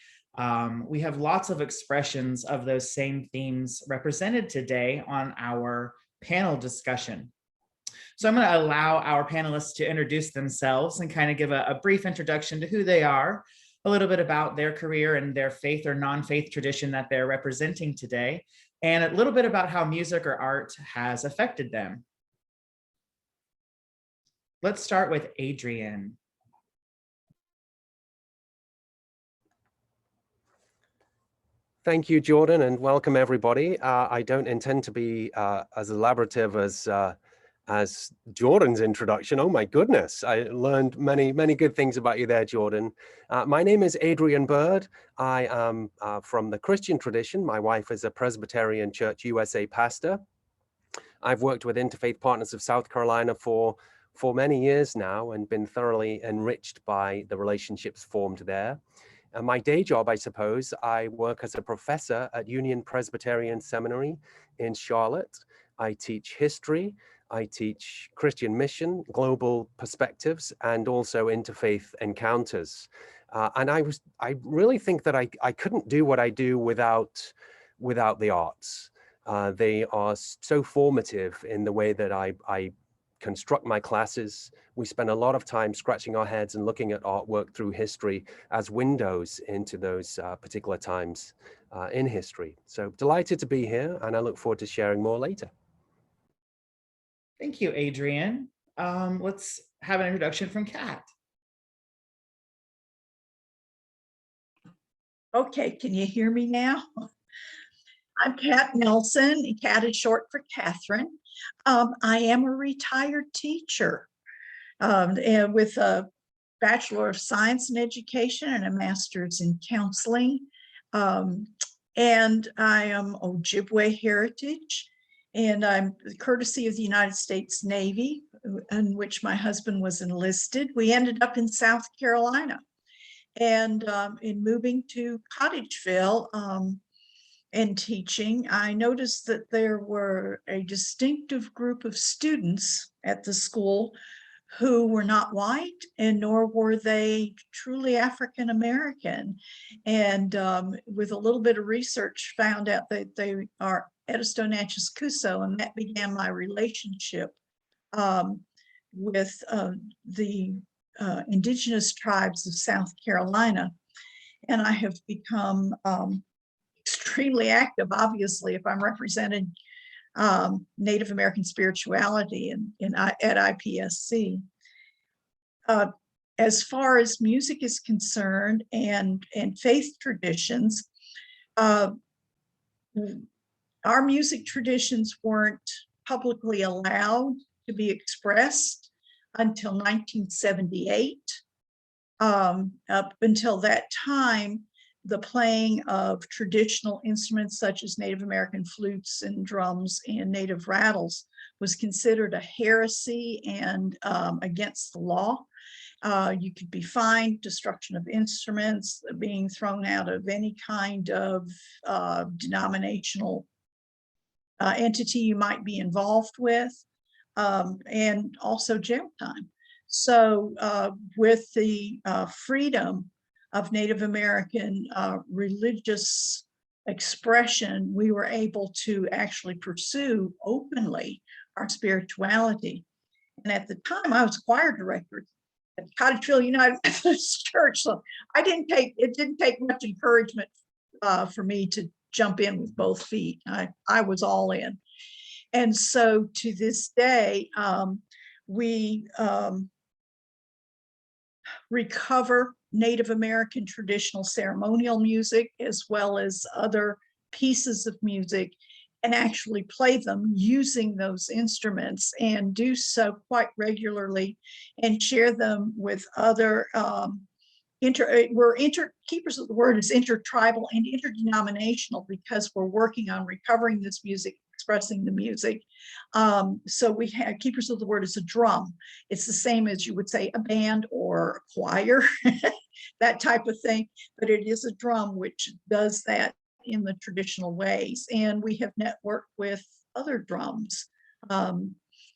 We have lots of expressions of those same themes represented today on our panel discussion. So I'm going to allow our panelists to introduce themselves and kind of give a brief introduction to who they are, a little bit about their career and their faith or non-faith tradition that they're representing today, and a little bit about how music or art has affected them. Let's start with Adrian. Thank you, Jordan, and welcome everybody. I don't intend to be as elaborative as Jordan's introduction. Oh my goodness, I learned many good things about you there, Jordan. My name is Adrian Byrd. I am from the Christian tradition. My wife is a Presbyterian Church USA pastor. I've worked with Interfaith Partners of South Carolina for many years now and been thoroughly enriched by the relationships formed there. And my day job, I suppose, I work as a professor at Union Presbyterian Seminary in Charlotte. I teach history, I teach Christian mission, global perspectives, and also interfaith encounters. And I really think that I couldn't do what I do without the arts. They are so formative in the way that I construct my classes. We spend a lot of time scratching our heads and looking at artwork through history as windows into those particular times in history. So delighted to be here, and I look forward to sharing more later. Thank you, Adrian. let's have an introduction from Kat. Okay, can you hear me now? I'm Kat Nelson. Kat is short for Catherine. I am a retired teacher and with a Bachelor of Science in Education and a Master's in Counseling. And I am Ojibwe heritage, and I'm courtesy of the United States Navy, in which my husband was enlisted. We ended up in South Carolina. And in moving to Cottageville and teaching, I noticed that there were a distinctive group of students at the school who were not white, and nor were they truly African American. And with a little bit of research, found out that they are Edisto Natchez Cuso, and that began my relationship with the indigenous tribes of South Carolina. And I have become extremely active, obviously, if I'm representing Native American spirituality at IPSC. As far as music is concerned and faith traditions, our music traditions weren't publicly allowed to be expressed until 1978. Up until that time, the playing of traditional instruments such as Native American flutes and drums and native rattles was considered a heresy and against the law. You could be fined, destruction of instruments, being thrown out of any kind of denominational entity you might be involved with, and also jail time. So with the freedom of Native American religious expression, we were able to actually pursue openly our spirituality. And at the time, I was choir director at Cottageville United Methodist Church, so it didn't take much encouragement for me to jump in with both feet. I was all in. And so to this day, we recover Native American traditional ceremonial music as well as other pieces of music and actually play them using those instruments, and do so quite regularly and share them with other keepers of the word is intertribal and interdenominational, because we're working on recovering this music, expressing the music. So we have keepers of the word is a drum. It's the same as you would say a band or a choir, that type of thing, but it is a drum which does that in the traditional ways. And we have networked with other drums,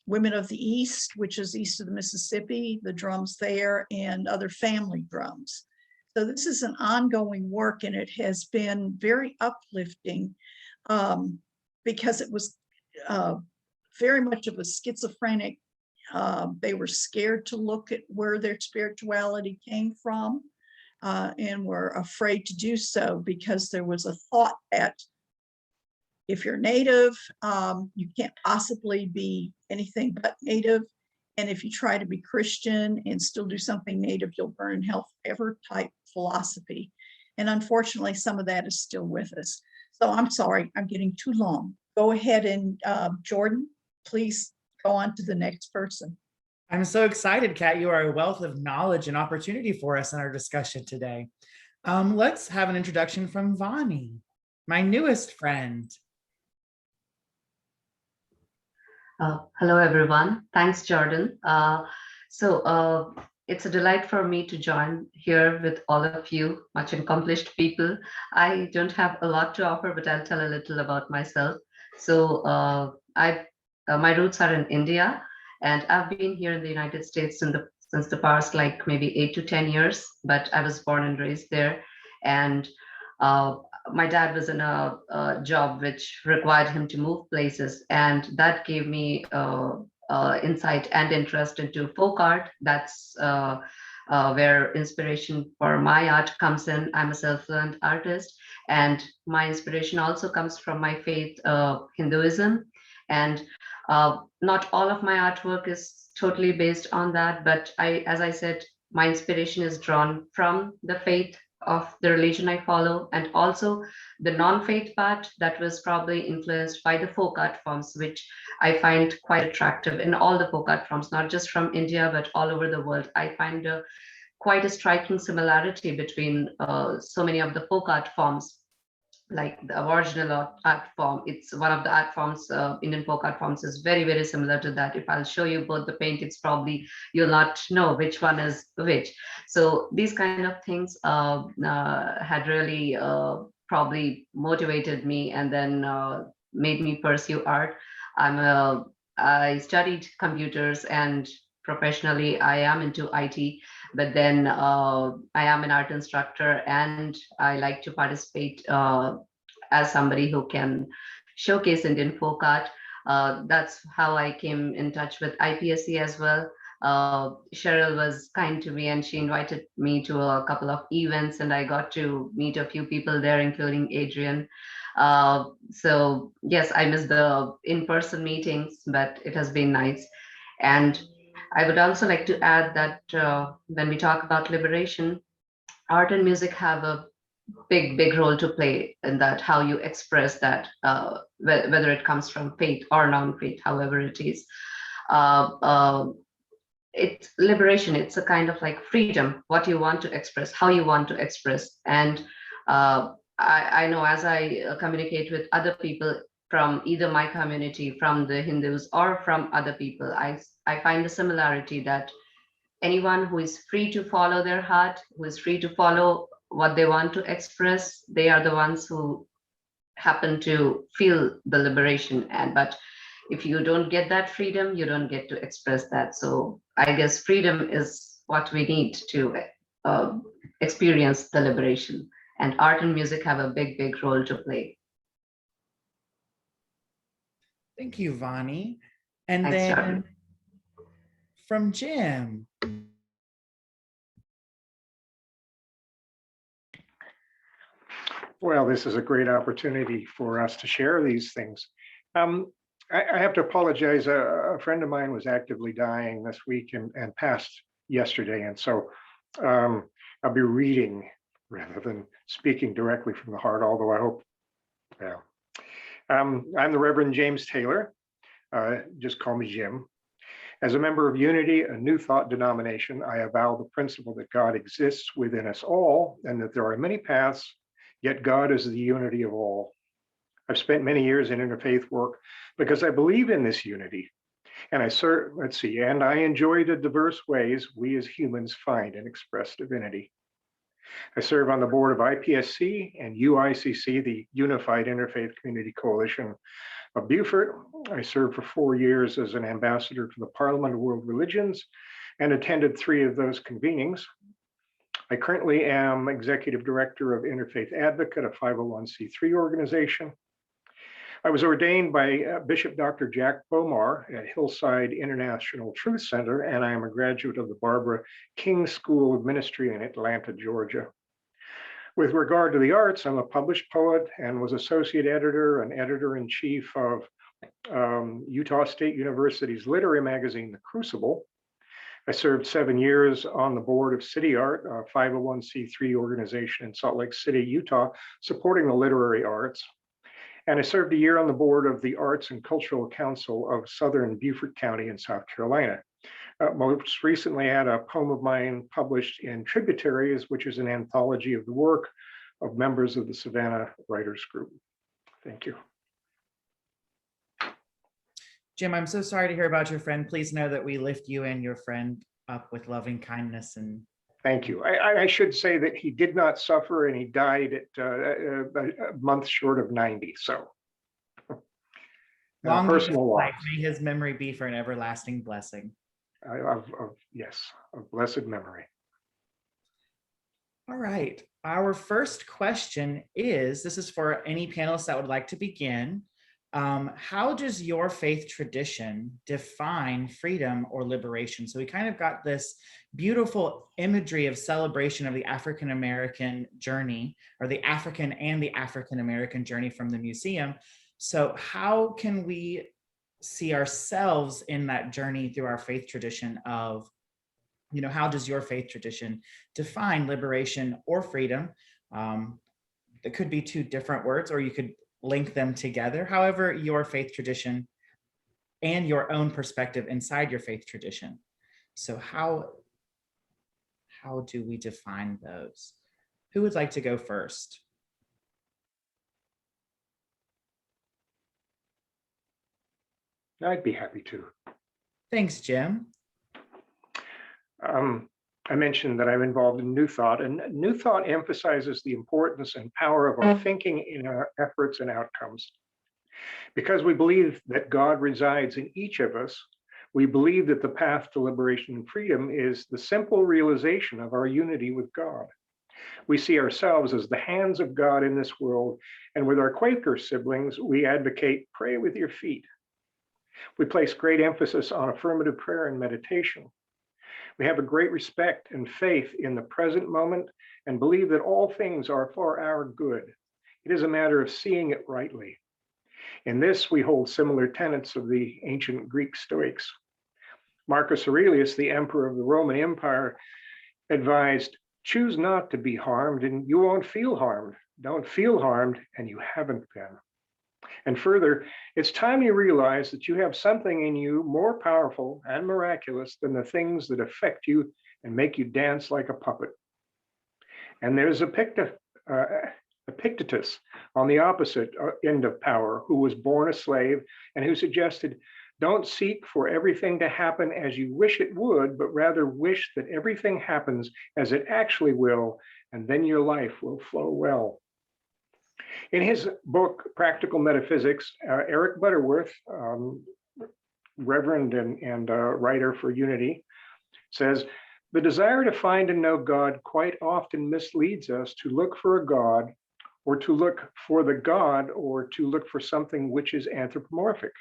Women of the East, which is east of the Mississippi, the drums there, and other family drums. So this is an ongoing work, and it has been very uplifting because it was very much of a schizophrenic. They were scared to look at where their spirituality came from, and were afraid to do so because there was a thought that if you're Native, you can't possibly be anything but Native. And if you try to be Christian and still do something Native, you'll burn in hell forever type philosophy. And unfortunately, some of that is still with us. So I'm sorry, I'm getting too long. Go ahead and Jordan, please go on to the next person. I'm so excited, Kat. You are a wealth of knowledge and opportunity for us in our discussion today. Let's have an introduction from Vani, my newest friend. Hello, everyone. Thanks, Jordan. It's a delight for me to join here with all of you, much accomplished people. I don't have a lot to offer, but I'll tell a little about myself. So my roots are in India, and I've been here in the United States since the past like maybe 8 to 10 years, but I was born and raised there. And my dad was in a job which required him to move places, and that gave me insight and interest into folk art. That's where inspiration for my art comes in. I'm a self-learned artist, and my inspiration also comes from my faith, Hinduism. And Not all of my artwork is totally based on that, but as I said, my inspiration is drawn from the faith of the religion I follow, and also the non-faith part that was probably influenced by the folk art forms, which I find quite attractive in all the folk art forms, not just from India, but all over the world. I find quite a striking similarity between so many of the folk art forms, like the original art form. It's one of the art forms, Indian folk art forms is very, very similar to that. If I'll show you both the paintings, probably you'll not know which one is which. So these kind of things had really probably motivated me, and then made me pursue art. I studied computers, and professionally I am into IT, but then I am an art instructor, and I like to participate as somebody who can showcase Indian folk art. That's how I came in touch with IPSC as well. Cheryl was kind to me, and she invited me to a couple of events, and I got to meet a few people there, including Adrian. So yes, I miss the in-person meetings, but it has been nice. And I would also like to add that when we talk about liberation, art and music have a big role to play in that, how you express that, whether it comes from faith or non-faith, however it is. It's liberation. It's a kind of like freedom, what you want to express, how you want to express. And I know as I communicate with other people from either my community, from the Hindus, or from other people, I find the similarity that anyone who is free to follow their heart, who is free to follow what they want to express, they are the ones who happen to feel the liberation. But if you don't get that freedom, you don't get to express that. So I guess freedom is what we need to experience the liberation. And art and music have a big role to play. Thank you, Vani. And Thanks, then Charlie. from Jim. Well, this is a great opportunity for us to share these things. I have to apologize. A friend of mine was actively dying this week and passed yesterday. And so I'll be reading rather than speaking directly from the heart, although I hope, well. I'm the Reverend James Taylor. Just call me Jim. As a member of Unity, a New Thought denomination, I avow the principle that God exists within us all, and that there are many paths, yet God is the unity of all. I've spent many years in interfaith work because I believe in this unity. And I enjoy the diverse ways we as humans find and express divinity. I serve on the board of IPSC and UICC, the Unified Interfaith Community Coalition of Beaufort. I served for 4 years as an ambassador to the Parliament of World Religions and attended 3 of those convenings. I currently am executive director of Interfaith Advocate, a 501c3 organization. I was ordained by Bishop Dr. Jack Bomar at Hillside International Truth Center, and I am a graduate of the Barbara King School of Ministry in Atlanta, Georgia. With regard to the arts, I'm a published poet and was associate editor and editor-in-chief of Utah State University's literary magazine, The Crucible. I served 7 years on the board of City Art, a 501c3 organization in Salt Lake City, Utah, supporting the literary arts. And I served a year on the board of the Arts and Cultural Council of Southern Beaufort County in South Carolina. Most recently, I had a poem of mine published in Tributaries, which is an anthology of the work of members of the Savannah Writers Group. Thank you. Jim, I'm so sorry to hear about your friend. Please know that we lift you and your friend up with loving kindness. And thank you. I should say that he did not suffer, and he died at a month short of 90. So long personal loss. Life, may his memory be for an everlasting blessing. Yes, of blessed memory. All right. Our first question is, this is for any panelists that would like to begin. How does your faith tradition define freedom or liberation? So we kind of got this beautiful imagery of celebration of the African-American journey, or the African and the African-American journey from the museum. So how can we see ourselves in that journey through our faith tradition of, you know, how does your faith tradition define liberation or freedom? It could be two different words, or you could link them together. However, your faith tradition and your own perspective inside your faith tradition. So how do we define those? Who would like to go first? I'd be happy to. Thanks, Jim. I mentioned that I'm involved in New Thought, and New Thought emphasizes the importance and power of our thinking in our efforts and outcomes. Because we believe that God resides in each of us, we believe that the path to liberation and freedom is the simple realization of our unity with God. We see ourselves as the hands of God in this world, and with our Quaker siblings, we advocate pray with your feet. We place great emphasis on affirmative prayer and meditation. We have a great respect and faith in the present moment and believe that all things are for our good. It is a matter of seeing it rightly. In this, we hold similar tenets of the ancient Greek Stoics. Marcus Aurelius, the emperor of the Roman Empire, advised, choose not to be harmed and you won't feel harmed. Don't feel harmed and you haven't been. And further, it's time you realize that you have something in you more powerful and miraculous than the things that affect you and make you dance like a puppet. And there's Epictetus on the opposite end of power, who was born a slave and who suggested, don't seek for everything to happen as you wish it would, but rather wish that everything happens as it actually will, and then your life will flow well. In his book, Practical Metaphysics, Eric Butterworth, Reverend and writer for Unity, says, the desire to find and know God quite often misleads us to look for a God, or to look for the God, or to look for something which is anthropomorphic,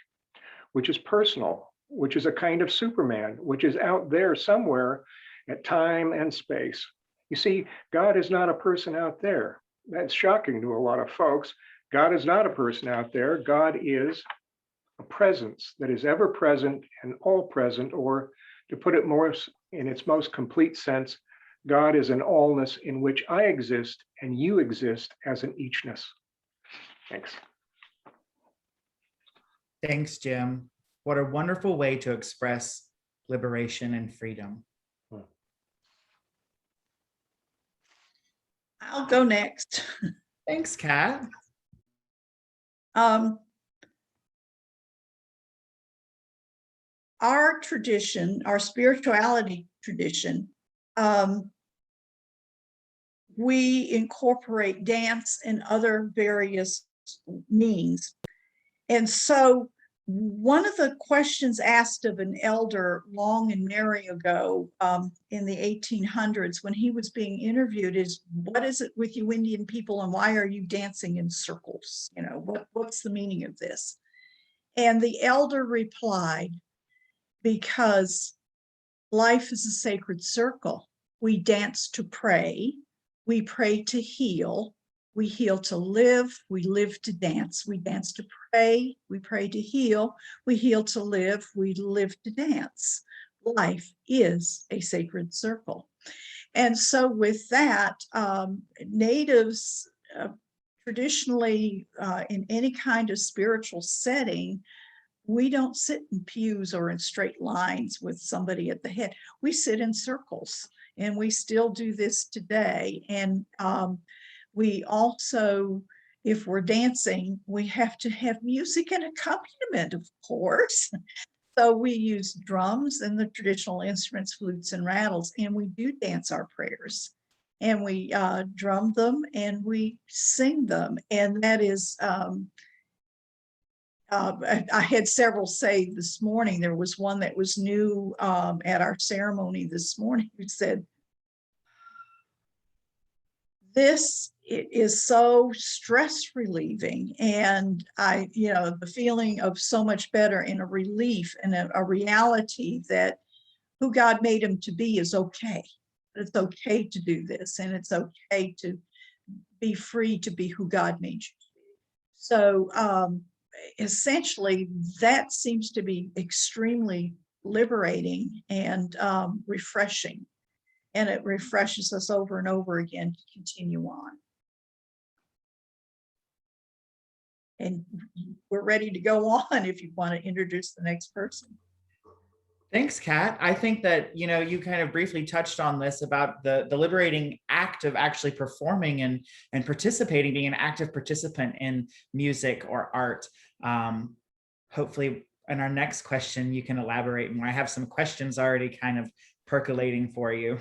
which is personal, which is a kind of Superman, which is out there somewhere at time and space. You see, God is not a person out there. That's shocking to a lot of folks. God is not a person out there. God is a presence that is ever present and all present, or to put it more in its most complete sense, God is an allness in which I exist and you exist as an eachness. Thanks. Thanks, Jim. What a wonderful way to express liberation and freedom. I'll go next. Thanks, Kat. Our tradition, our spirituality tradition, we incorporate dance and other various means. And so one of the questions asked of an elder long and merry ago in the 1800s when he was being interviewed is, what is it with you Indian people and why are you dancing in circles? You know, what's the meaning of this? And the elder replied, because life is a sacred circle. We dance to pray, we pray to heal, we heal to live, we live to dance. We dance to pray, we pray to heal, we heal to live, we live to dance. Life is a sacred circle. And so with that, natives traditionally in any kind of spiritual setting, we don't sit in pews or in straight lines with somebody at the head. We sit in circles, and we still do this today. And we also, if we're dancing, we have to have music and accompaniment, of course. So we use drums and the traditional instruments, flutes and rattles, and we do dance our prayers. And we drum them and we sing them. And that is, I had several say this morning, there was one that was new at our ceremony this morning who said, this is so stress relieving. And the feeling of so much better and a relief and a reality that who God made him to be is okay. It's okay to do this, and it's okay to be free to be who God made you to be. So essentially, that seems to be extremely liberating and refreshing. And it refreshes us over and over again to continue on. And we're ready to go on if you want to introduce the next person. Thanks, Kat. I think that, you know, you kind of briefly touched on this about the liberating act of actually performing and participating, being an active participant in music or art. Hopefully in our next question, you can elaborate more. I have some questions already kind of percolating for you.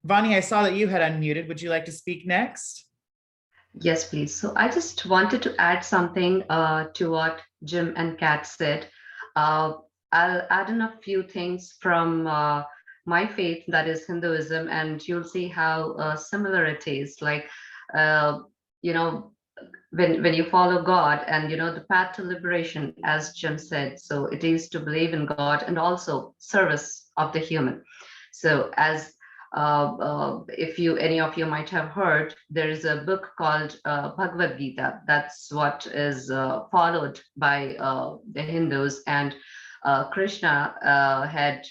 Vani, I saw that you had unmuted. Would you like to speak next? Yes, please. So I just wanted to add something to what Jim and Kat said. I'll add in a few things from my faith, that is Hinduism, and you'll see how similar it is. Like, you know, when you follow God, and you know, the path to liberation, as Jim said, so it is to believe in God and also service of the human. So as if any of you might have heard, there is a book called Bhagavad-Gita. That's what is followed by the Hindus, and Krishna had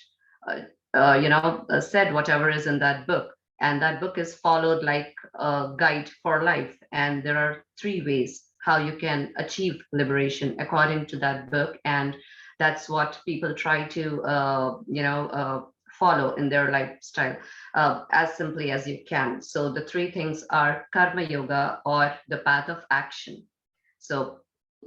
said whatever is in that book, and that book is followed like a guide for life. And there are 3 ways how you can achieve liberation according to that book, and that's what people try to follow in their lifestyle as simply as you can. So the 3 things are karma yoga, or the path of action. So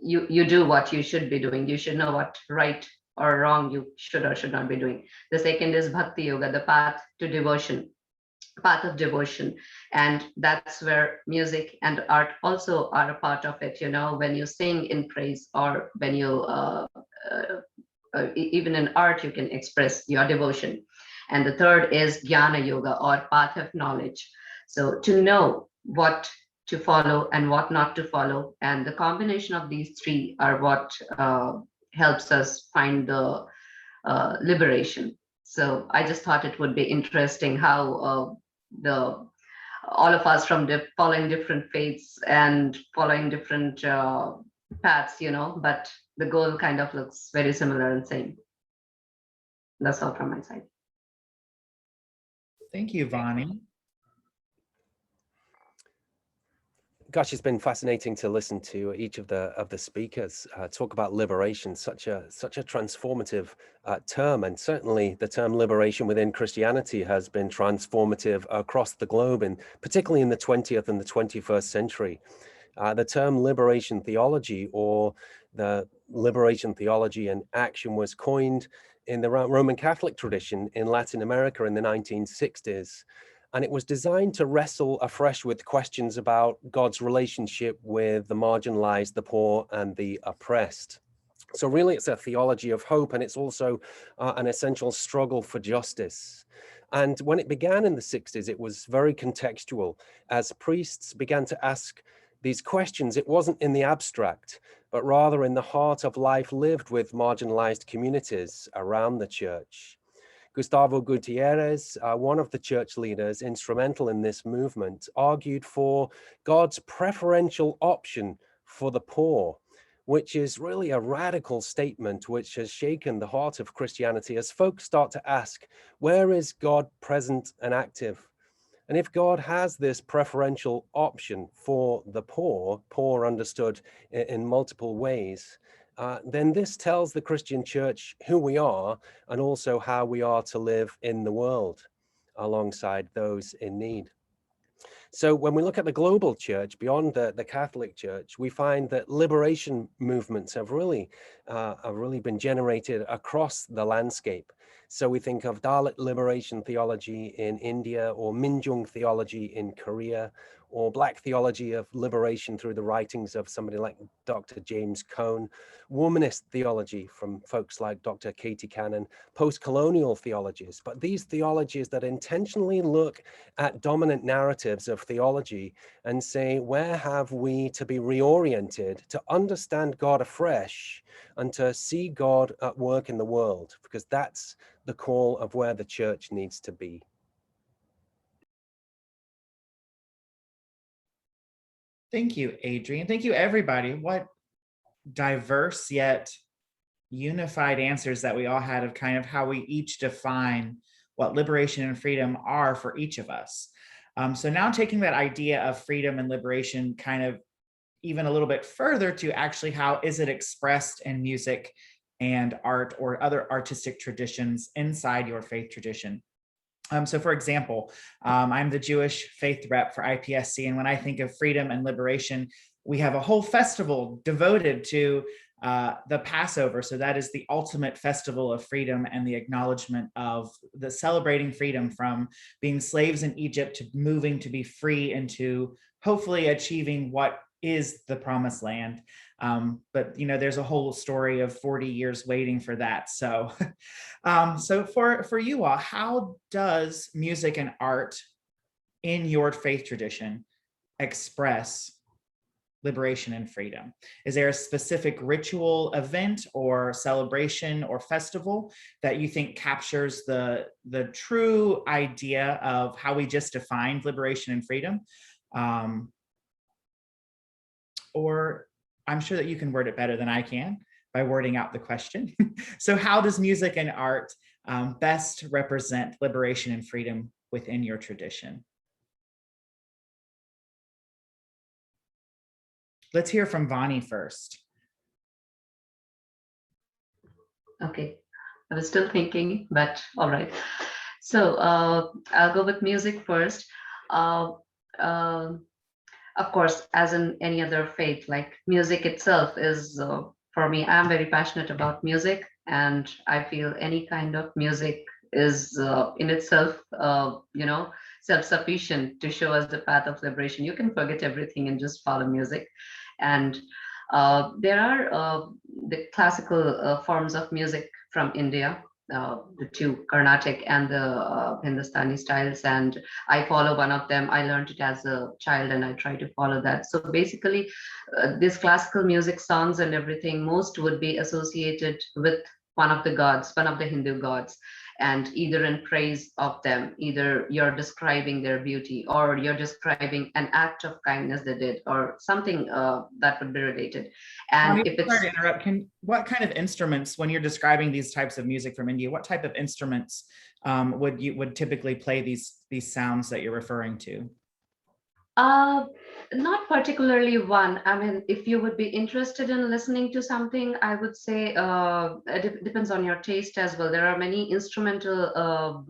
you do what you should be doing. You should know what right or wrong you should or should not be doing. The second is bhakti yoga, the path to devotion, path of devotion. And that's where music and art also are a part of it. You know, when you sing in praise, or when you even in art, you can express your devotion. And the third is jnana yoga, or path of knowledge. So to know what to follow and what not to follow, and the combination of these 3 are what helps us find the liberation. So I just thought it would be interesting how all of us from following different faiths and following different paths, you know, but the goal kind of looks very similar and same. That's all from my side. Thank you, Vani. Gosh, it's been fascinating to listen to each of the speakers talk about liberation, such a transformative term, and certainly the term liberation within Christianity has been transformative across the globe, and particularly in the 20th and the 21st century. The term liberation theology, or the liberation theology and action, was coined in the Roman Catholic tradition in Latin America in the 1960s. And it was designed to wrestle afresh with questions about God's relationship with the marginalized, the poor, and the oppressed. So really, it's a theology of hope, and it's also an essential struggle for justice. And when it began in the 60s, it was very contextual. As priests began to ask these questions, it wasn't in the abstract, but rather in the heart of life lived with marginalized communities around the church. Gustavo Gutierrez, one of the church leaders instrumental in this movement, argued for God's preferential option for the poor, which is really a radical statement which has shaken the heart of Christianity as folks start to ask, where is God present and active? And if God has this preferential option for the poor understood in multiple ways, then this tells the Christian church who we are and also how we are to live in the world alongside those in need. So when we look at the global church beyond the Catholic Church, we find that liberation movements have really been generated across the landscape. So we think of Dalit liberation theology in India, or Minjung theology in Korea, or Black theology of liberation through the writings of somebody like Dr. James Cone, womanist theology from folks like Dr. Katie Cannon, post-colonial theologies. But these theologies that intentionally look at dominant narratives of theology and say, where have we to be reoriented to understand God afresh and to see God at work in the world? Because that's the call of where the church needs to be. Thank you, Adrian. Thank you, everybody. What diverse yet unified answers that we all had of kind of how we each define what liberation and freedom are for each of us. So now taking that idea of freedom and liberation kind of even a little bit further to actually how is it expressed in music and art or other artistic traditions inside your faith tradition. So for example, I'm the Jewish faith rep for IPSC, and when I think of freedom and liberation, we have a whole festival devoted to the Passover. So that is the ultimate festival of freedom and the acknowledgement of the celebrating freedom from being slaves in Egypt to moving to be free and to hopefully achieving what is the promised land. But you know, there's a whole story of 40 years waiting for that. So, so for you all, how does music and art in your faith tradition express liberation and freedom? Is there a specific ritual, event, or celebration or festival that you think captures the true idea of how we just defined liberation and freedom? Or I'm sure that you can word it better than I can by wording out the question. So how does music and art best represent liberation and freedom within your tradition? Let's hear from Vani first. Okay, I was still thinking, but all right. So I'll go with music first. Of course, as in any other faith, like music itself is, for me, I'm very passionate about music, and I feel any kind of music is in itself, self-sufficient to show us the path of liberation. You can forget everything and just follow music. And there are the classical forms of music from India, the two, Carnatic and the Hindustani styles, and I follow one of them. I learned it as a child and I try to follow that. So basically, these classical music songs and everything, most would be associated with one of the gods, one of the Hindu gods, and either in praise of them, either you're describing their beauty or you're describing an act of kindness they did or something that would be related. And if it's— Sorry to interrupt, what kind of instruments, when you're describing these types of music from India, what type of instruments would typically play these sounds that you're referring to? Not particularly one. I mean, if you would be interested in listening to something, I would say it depends on your taste as well. There are many instrumental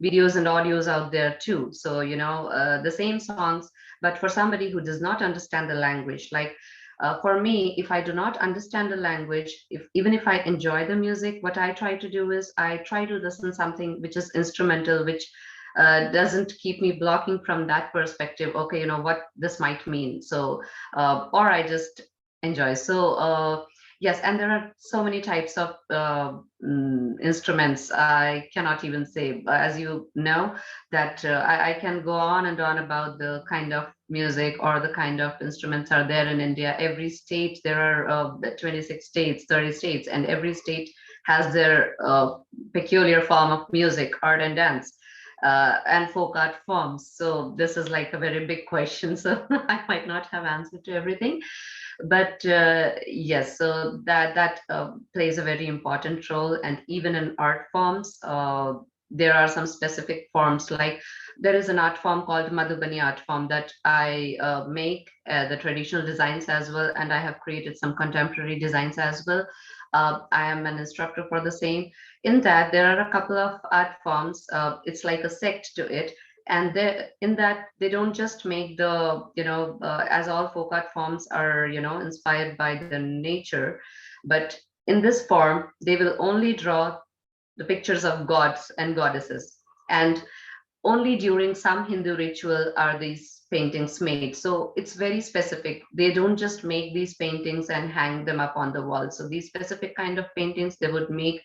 videos and audios out there too. So, the same songs, but for somebody who does not understand the language, like for me, if I do not understand the language, even if I enjoy the music, what I try to do is I try to listen to something which is instrumental, which doesn't keep me blocking from that perspective. Okay, what this might mean. So, or I just enjoy. So, yes, and there are so many types of instruments. I cannot even say, as you know, that I can go on and on about the kind of music or the kind of instruments are there in India. Every state, there are 26 states, 30 states, and every state has their peculiar form of music, art, and dance. And folk art forms. So this is like a very big question. So I might not have answered to everything, but yes, so that plays a very important role. And even in art forms, there are some specific forms. Like there is an art form called Madhubani art form that I make the traditional designs as well, and I have created some contemporary designs as well. I am an instructor for the same. In that, there are a couple of art forms. It's like a sect to it. And in that, they don't just make the, as all folk art forms are, inspired by the nature. But in this form, they will only draw the pictures of gods and goddesses. And only during some Hindu ritual are these paintings made. So it's very specific. They don't just make these paintings and hang them up on the wall. So these specific kind of paintings they would make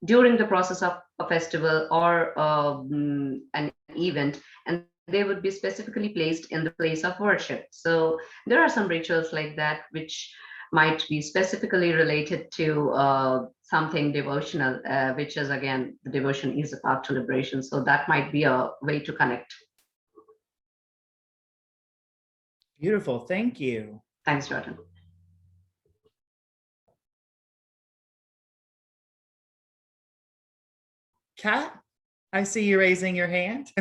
during the process of a festival or an event, and they would be specifically placed in the place of worship. So there are some rituals like that which might be specifically related to something devotional, which is, again, the devotion is a path to liberation. So that might be a way to connect. Beautiful, thank you. Thanks, Jordan. Kat, I see you raising your hand.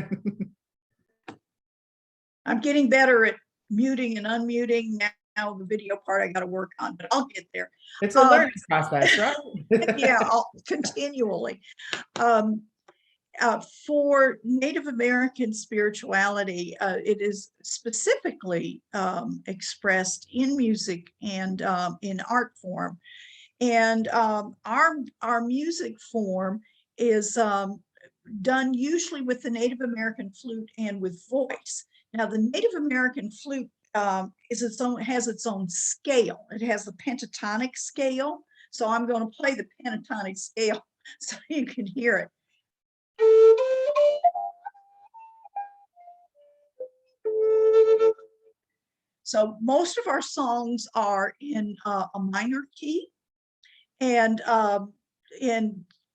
I'm getting better at muting and unmuting. Now the video part I got to work on, but I'll get there. It's a learning process, right? Yeah, continually. For Native American spirituality, it is specifically expressed in music and in art form. And our music form is done usually with the Native American flute and with voice. Now, the Native American flute has its own scale. It has the pentatonic scale. So I'm going to play the pentatonic scale so you can hear it. So most of our songs are in a minor key, and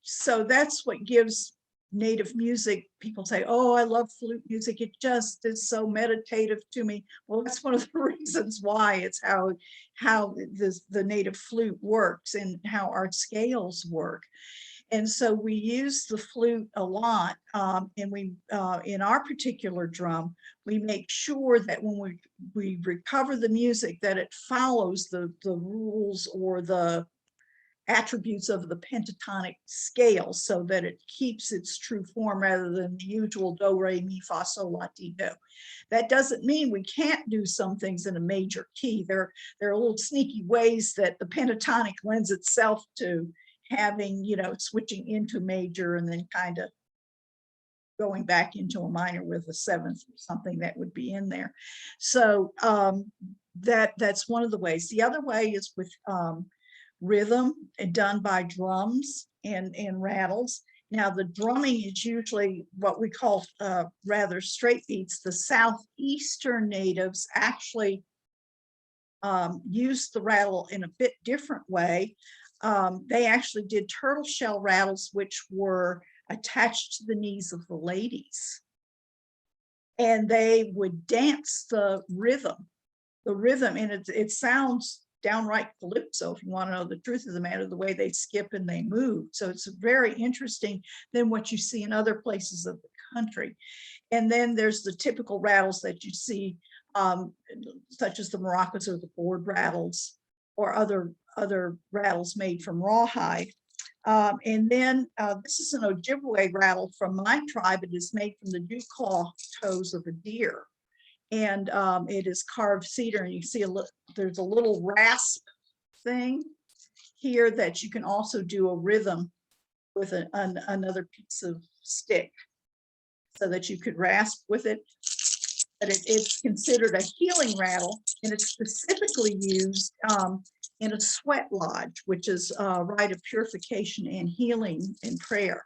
so that's what gives Native music. People say, "Oh, I love flute music. It just is so meditative to me." Well, that's one of the reasons why. It's how the Native flute works and how our scales work. And so we use the flute a lot, and we, in our particular drum, we make sure that when we recover the music, that it follows the rules or the attributes of the pentatonic scale, so that it keeps its true form rather than the usual do, re, mi, fa, sol, la, ti, do. That doesn't mean we can't do some things in a major key. There are little sneaky ways that the pentatonic lends itself to having, switching into major and then kind of going back into a minor with a seventh or something that would be in there. So that's one of the ways. The other way is with rhythm and done by drums and rattles. Now the drumming is usually what we call rather straight beats. The Southeastern natives actually use the rattle in a bit different way. They actually did turtle shell rattles, which were attached to the knees of the ladies. And they would dance the rhythm, and it sounds downright calypso, if you want to know the truth of the matter, the way they skip and they move. So it's very interesting than what you see in other places of the country. And then there's the typical rattles that you see, such as the maracas or the board rattles or other rattles made from rawhide. And then this is an Ojibwe rattle from my tribe. It is made from the dew claw toes of a deer. And it is carved cedar, and you see there's a little rasp thing here that you can also do a rhythm with another piece of stick so that you could rasp with it. But it's considered a healing rattle, and it's specifically used in a sweat lodge, which is a rite of purification and healing and prayer.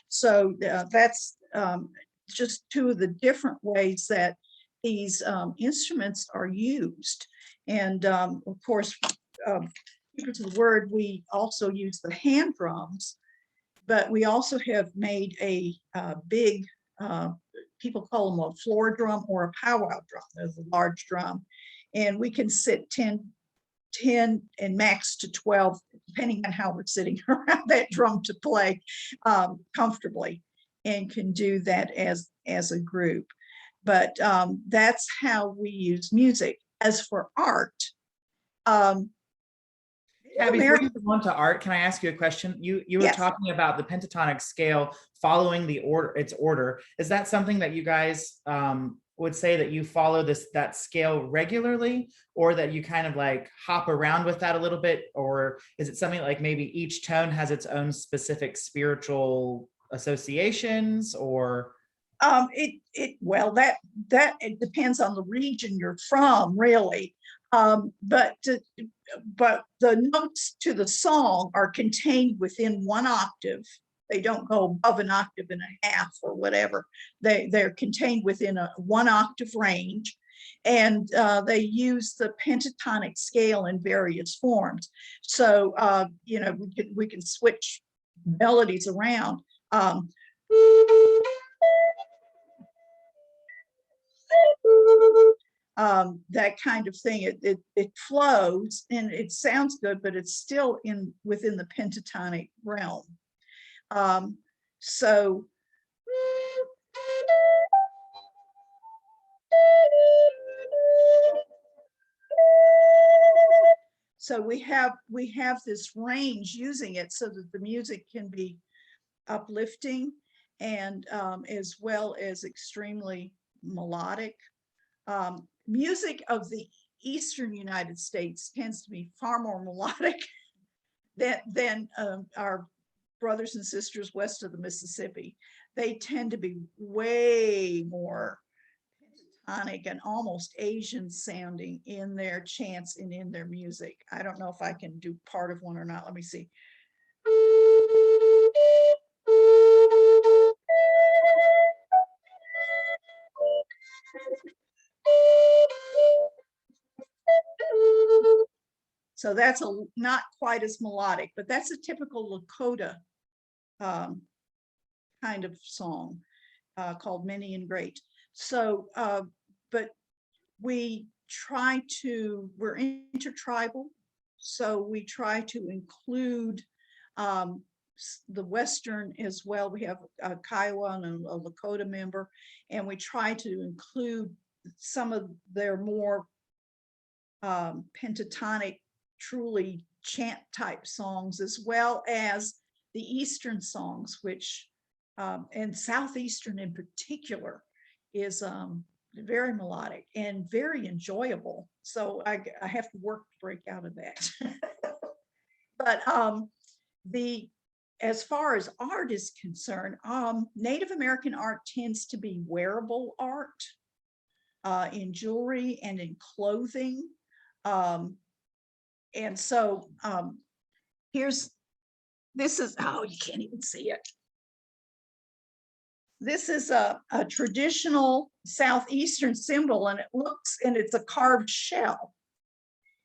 So that's just two of the different ways that these instruments are used. And of course, keepers of the word, we also use the hand drums, but we also have made a big, people call them a floor drum or a powwow drum. There's a large drum, and we can sit 10 and max to 12, depending on how we're sitting around that drum to play comfortably, and can do that as a group. But that's how we use music. As for art, Before you go on to art, can I ask you a question? You were Yes. talking about the pentatonic scale following its order. Is that something that you guys would say that you follow that scale regularly, or that you kind of like hop around with that a little bit? Or is it something like maybe each tone has its own specific spiritual associations, or? It depends on the region you're from, really. But the notes to the song are contained within one octave. They don't go above an octave and a half or whatever. They're contained within a 1 octave range, and they use the pentatonic scale in various forms. So we can switch melodies around. That kind of thing. It flows and it sounds good, but it's still within the pentatonic realm. So we have this range using it so that the music can be uplifting and as well as extremely melodic. Music of the Eastern United States tends to be far more melodic than our brothers and sisters west of the Mississippi. They tend to be way more pentatonic and almost Asian sounding in their chants and in their music. I don't know if I can do part of one or not. Let me see. So that's not quite as melodic, but that's a typical Lakota kind of song called Many and Great. So, but we're intertribal, so we try to include the Western as well. We have a Kiowa and a Lakota member, and we try to include some of their more pentatonic, truly chant type songs, as well as the Eastern songs, which and Southeastern in particular is very melodic and very enjoyable. So I have to work to break out of that. But as far as art is concerned, Native American art tends to be wearable art in jewelry and in clothing. And so this is, oh, you can't even see it. This is a traditional Southeastern symbol, and it's a carved shell.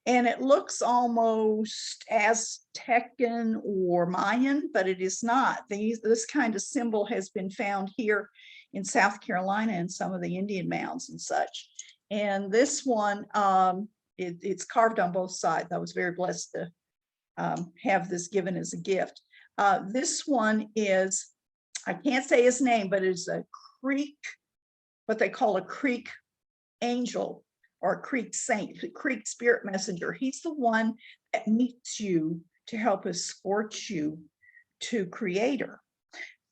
And it looks almost Aztecan or Mayan, but it is not. This kind of symbol has been found here in South Carolina and some of the Indian mounds and such. And this one, it's carved on both sides. I was very blessed to have this given as a gift. This one is, I can't say his name, but it's a Creek, what they call a Creek angel or a Creek saint, the Creek spirit messenger. He's the one that meets you to help escort you to Creator.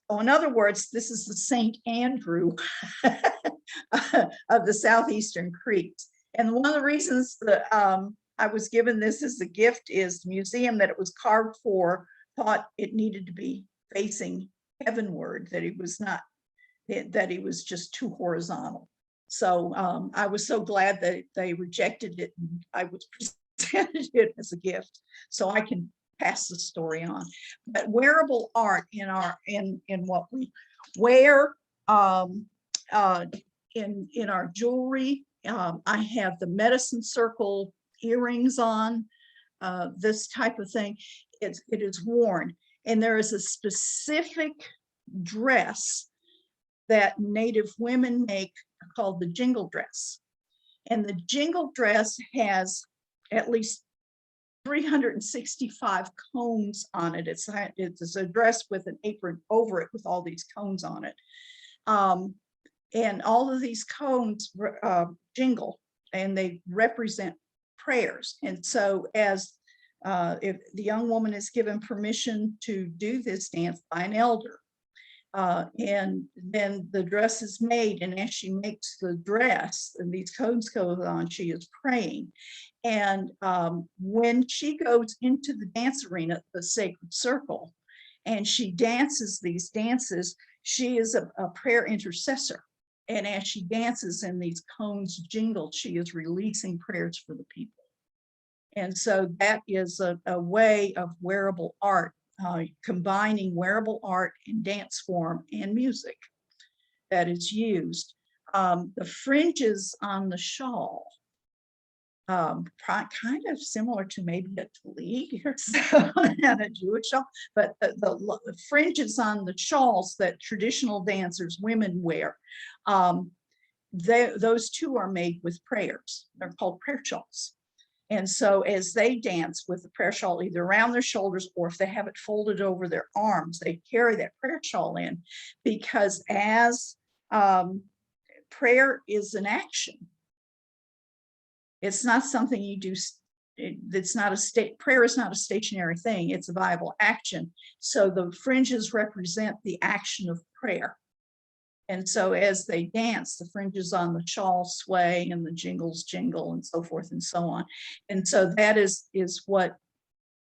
So in other words, this is the Saint Andrew of the Southeastern Creeks. And one of the reasons that I was given this as a gift is the museum that it was carved for thought it needed to be facing heavenward, that it was not, that it was just too horizontal. So I was so glad that they rejected it, and I was presented it as a gift, so I can pass the story on. But wearable art in what we wear, in our jewelry. I have the medicine circle earrings on, this type of thing. It is worn, and there is a specific dress that Native women make called the Jingle Dress. And the Jingle Dress has at least 365 cones on it. It's a dress with an apron over it with all these cones on it. And all of these cones jingle, and they represent prayers. And so as if the young woman is given permission to do this dance by an elder, and then the dress is made, and as she makes the dress and these cones go on, she is praying. And when she goes into the dance arena, the sacred circle, and she dances these dances, she is a prayer intercessor. And as she dances and these cones jingle, she is releasing prayers for the people. And so that is a way of wearable art, combining wearable art in dance form and music that is used. The fringes on the shawl, kind of similar to maybe a tallit or so, and a Jewish shawl, but the fringes on the shawls that traditional dancers, women wear, those two are made with prayers. They're called prayer shawls. And so as they dance with the prayer shawl either around their shoulders, or if they have it folded over their arms, they carry that prayer shawl in, because as prayer is an action. It's not something you do. It's not a state. Prayer is not a stationary thing. It's a viable action. So the fringes represent the action of prayer. And so as they dance, the fringes on the shawl sway and the jingles jingle and so forth and so on. And so that is what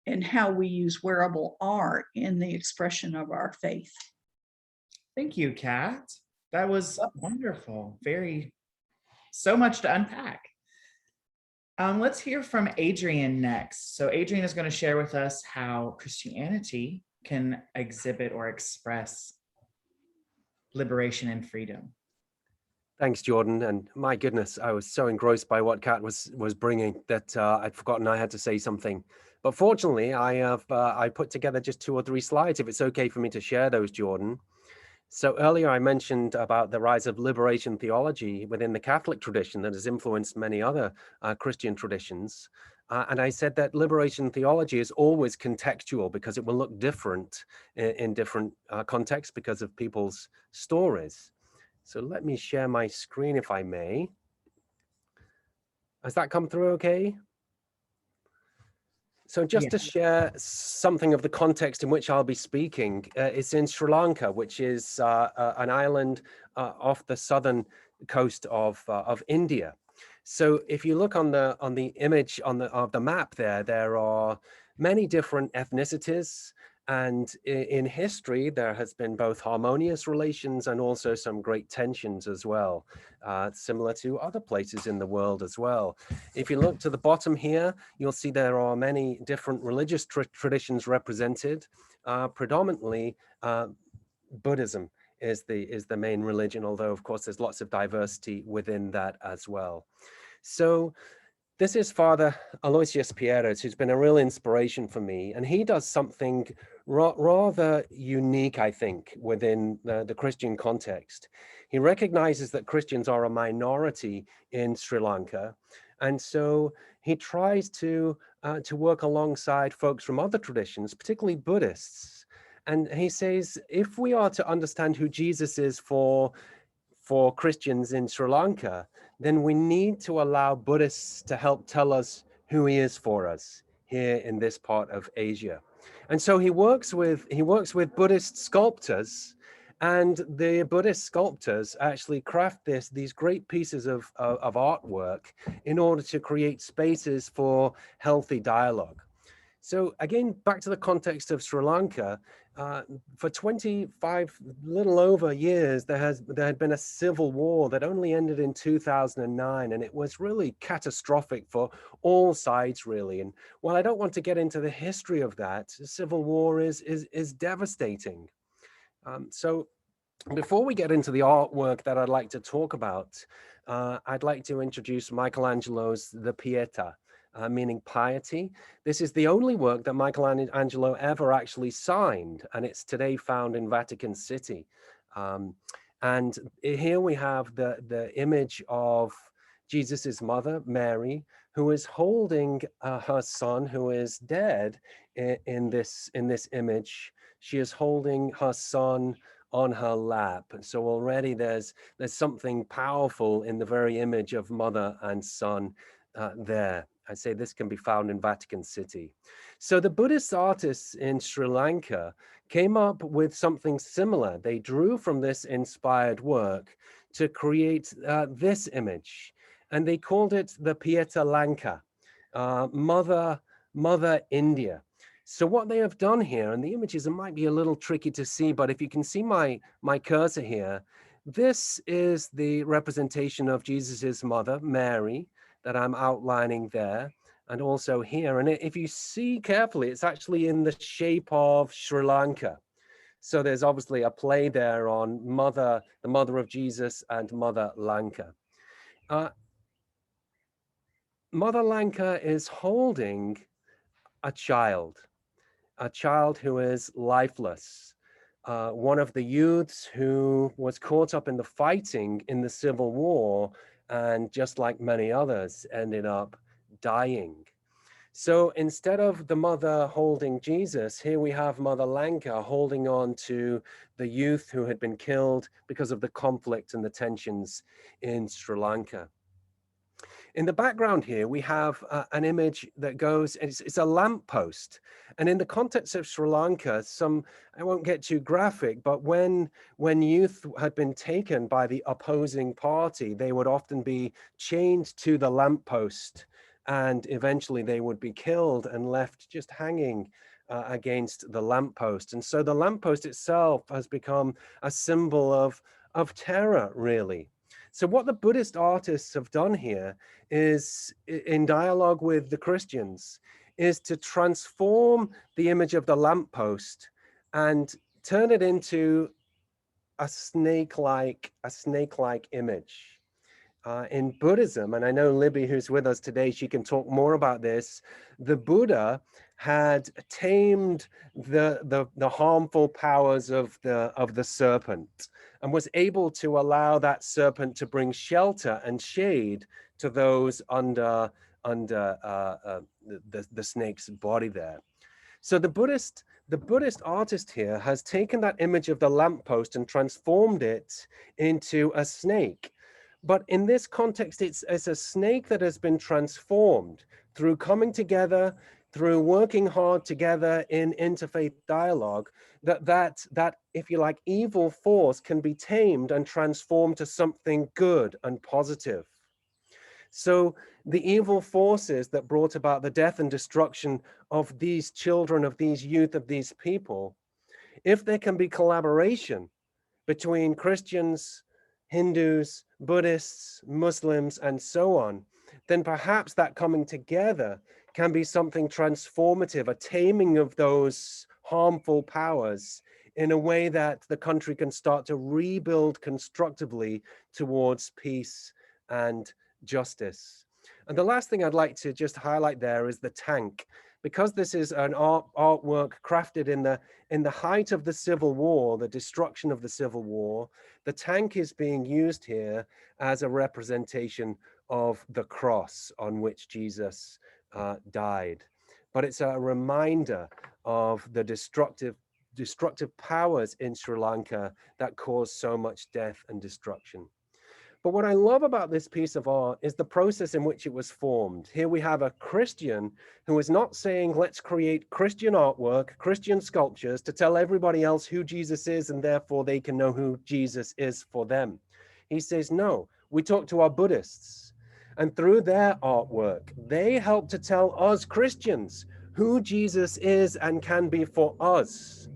and how we use wearable art in the expression of our faith. Thank you, Kat. That was wonderful. So much to unpack. Let's hear from Adrian next. So Adrian is going to share with us how Christianity can exhibit or express liberation and freedom. Thanks, Jordan. And my goodness, I was so engrossed by what Kat was bringing that I'd forgotten I had to say something. But fortunately, I put together just 2 or 3 slides, if it's okay for me to share those, Jordan. So earlier I mentioned about the rise of liberation theology within the Catholic tradition that has influenced many other Christian traditions. And I said that liberation theology is always contextual because it will look different in different contexts because of people's stories. So let me share my screen if I may. Has that come through okay? So just to share something of the context in which I'll be speaking, it's in Sri Lanka, which is an island off the southern coast of India. So if you look on the image of the map there are many different ethnicities. And in history, there has been both harmonious relations and also some great tensions as well, similar to other places in the world as well. If you look to the bottom here, you'll see there are many different religious traditions represented. Predominantly, Buddhism is the main religion, although of course there's lots of diversity within that as well. So this is Father Aloysius Pieta, who's been a real inspiration for me, and he does something rather unique, I think, within the Christian context. He recognizes that Christians are a minority in Sri Lanka, and so he tries to work alongside folks from other traditions, particularly Buddhists. And he says, if we are to understand who Jesus is for Christians in Sri Lanka, then we need to allow Buddhists to help tell us who he is for us here in this part of Asia. And so he works with Buddhist sculptors, and the Buddhist sculptors actually craft these great pieces of artwork in order to create spaces for healthy dialogue. So again, back to the context of Sri Lanka, for 25, little over years, there had been a civil war that only ended in 2009, and it was really catastrophic for all sides, really. And while I don't want to get into the history of that, civil war is devastating. So before we get into the artwork that I'd like to talk about, I'd like to introduce Michelangelo's The Pieta. Meaning piety. This is the only work that Michelangelo ever actually signed, and it's today found in Vatican City. And here we have the image of Jesus's mother, Mary, who is holding her son, who is dead in this image. She is holding her son on her lap. So already there's something powerful in the very image of mother and son there. I say this can be found in Vatican City. So the Buddhist artists in Sri Lanka came up with something similar. They drew from this inspired work to create this image, and they called it the Pieta Lanka, Mother India. So what they have done here, and the images, it might be a little tricky to see, but if you can see my cursor here, this is the representation of Jesus's mother, Mary, that I'm outlining there, and also here. And if you see carefully, it's actually in the shape of Sri Lanka. So there's obviously a play there on the mother of Jesus and Mother Lanka. Mother Lanka is holding a child who is lifeless. One of the youths who was caught up in the fighting in the Civil War, and just like many others, ended up dying. So instead of the mother holding Jesus, here we have Mother Lanka holding on to the youth who had been killed because of the conflict and the tensions in Sri Lanka. In the background here, we have an image that goes, it's a lamppost. And in the context of Sri Lanka, I won't get too graphic, but when youth had been taken by the opposing party, they would often be chained to the lamppost, and eventually they would be killed and left just hanging against the lamppost. And so the lamppost itself has become a symbol of terror, really. So what the Buddhist artists have done here is, in dialogue with the Christians, is to transform the image of the lamppost and turn it into a snake-like image. In Buddhism, and I know Libby, who's with us today, she can talk more about this, the Buddha had tamed the harmful powers of the serpent and was able to allow that serpent to bring shelter and shade to those under the snake's body there. So the Buddhist artist here has taken that image of the lamppost and transformed it into a snake. But in this context, it's a snake that has been transformed through coming together, through working hard together in interfaith dialogue, that if you like, evil force can be tamed and transformed to something good and positive. So the evil forces that brought about the death and destruction of these children, of these youth, of these people, if there can be collaboration between Christians, Hindus, Buddhists, Muslims, and so on, then perhaps that coming together can be something transformative, a taming of those harmful powers in a way that the country can start to rebuild constructively towards peace and justice. And the last thing I'd like to just highlight there is the tank. Because this is an artwork crafted in the height of the Civil War, the destruction of the Civil War, the tank is being used here as a representation of the cross on which Jesus died. But it's a reminder of the destructive powers in Sri Lanka that caused so much death and destruction. But what I love about this piece of art is the process in which it was formed. Here we have a Christian who is not saying, let's create Christian artwork, Christian sculptures to tell everybody else who Jesus is, and therefore they can know who Jesus is for them. He says, no, we talk to our Buddhists, and through their artwork, they help to tell us Christians who Jesus is and can be for us.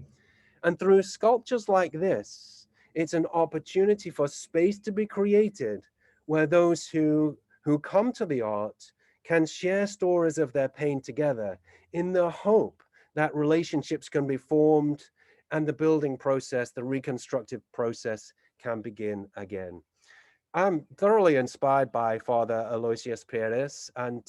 And through sculptures like this, it's an opportunity for space to be created where those who come to the art can share stories of their pain together in the hope that relationships can be formed and the building process, the reconstructive process can begin again. I'm thoroughly inspired by Father Aloysius Perez, and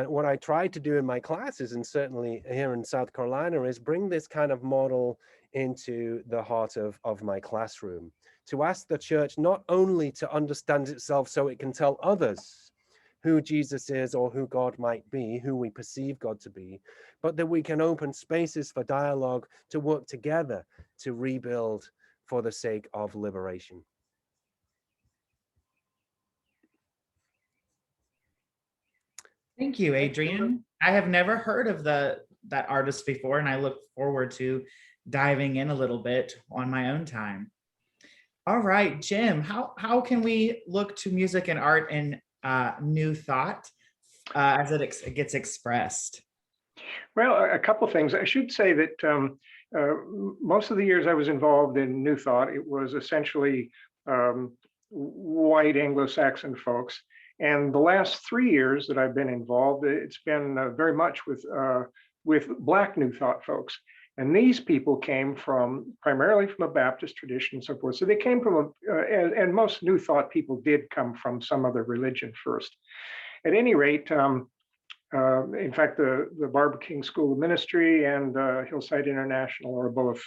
what I try to do in my classes, and certainly here in South Carolina, is bring this kind of model into the heart of my classroom, to ask the church not only to understand itself so it can tell others who Jesus is or who God might be, who we perceive God to be, but that we can open spaces for dialogue to work together to rebuild for the sake of liberation. Thank you, Adrian. I have never heard of that artist before, and I look forward to diving in a little bit on my own time. All right, Jim, how can we look to music and art in new thought as it gets expressed? Well, a couple things. I should say that most of the years I was involved in New Thought, it was essentially white Anglo-Saxon folks. And the last 3 years that I've been involved, it's been very much with Black New Thought folks. And these people came primarily from a Baptist tradition and so forth. So they came from, and most New Thought people did come from some other religion first. At any rate, in fact, the Barbara King School of Ministry and Hillside International are both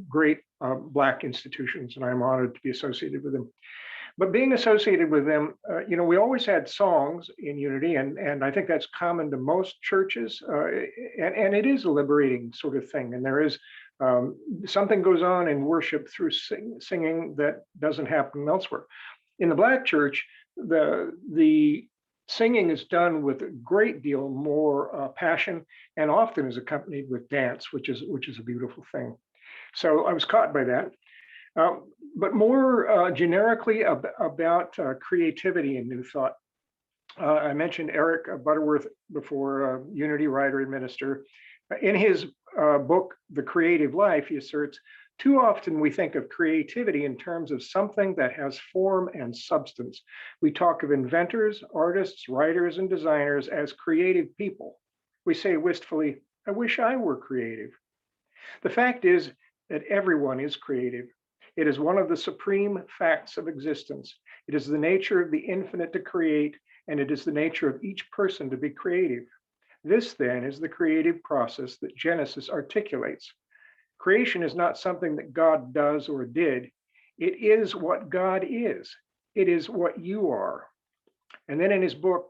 great Black institutions, and I'm honored to be associated with them. But being associated with them, we always had songs in Unity, and I think that's common to most churches, and it is a liberating sort of thing. And there is something goes on in worship through singing that doesn't happen elsewhere. In the Black church, the singing is done with a great deal more passion, and often is accompanied with dance, which is a beautiful thing. So I was caught by that. But more generically about creativity in New Thought. I mentioned Eric Butterworth before, Unity writer and minister. In his book, The Creative Life, he asserts, too often we think of creativity in terms of something that has form and substance. We talk of inventors, artists, writers, and designers as creative people. We say wistfully, I wish I were creative. The fact is that everyone is creative. It is one of the supreme facts of existence. It is the nature of the infinite to create, and it is the nature of each person to be creative. This, then, is the creative process that Genesis articulates. Creation is not something that God does or did. It is what God is. It is what you are. And then in his book,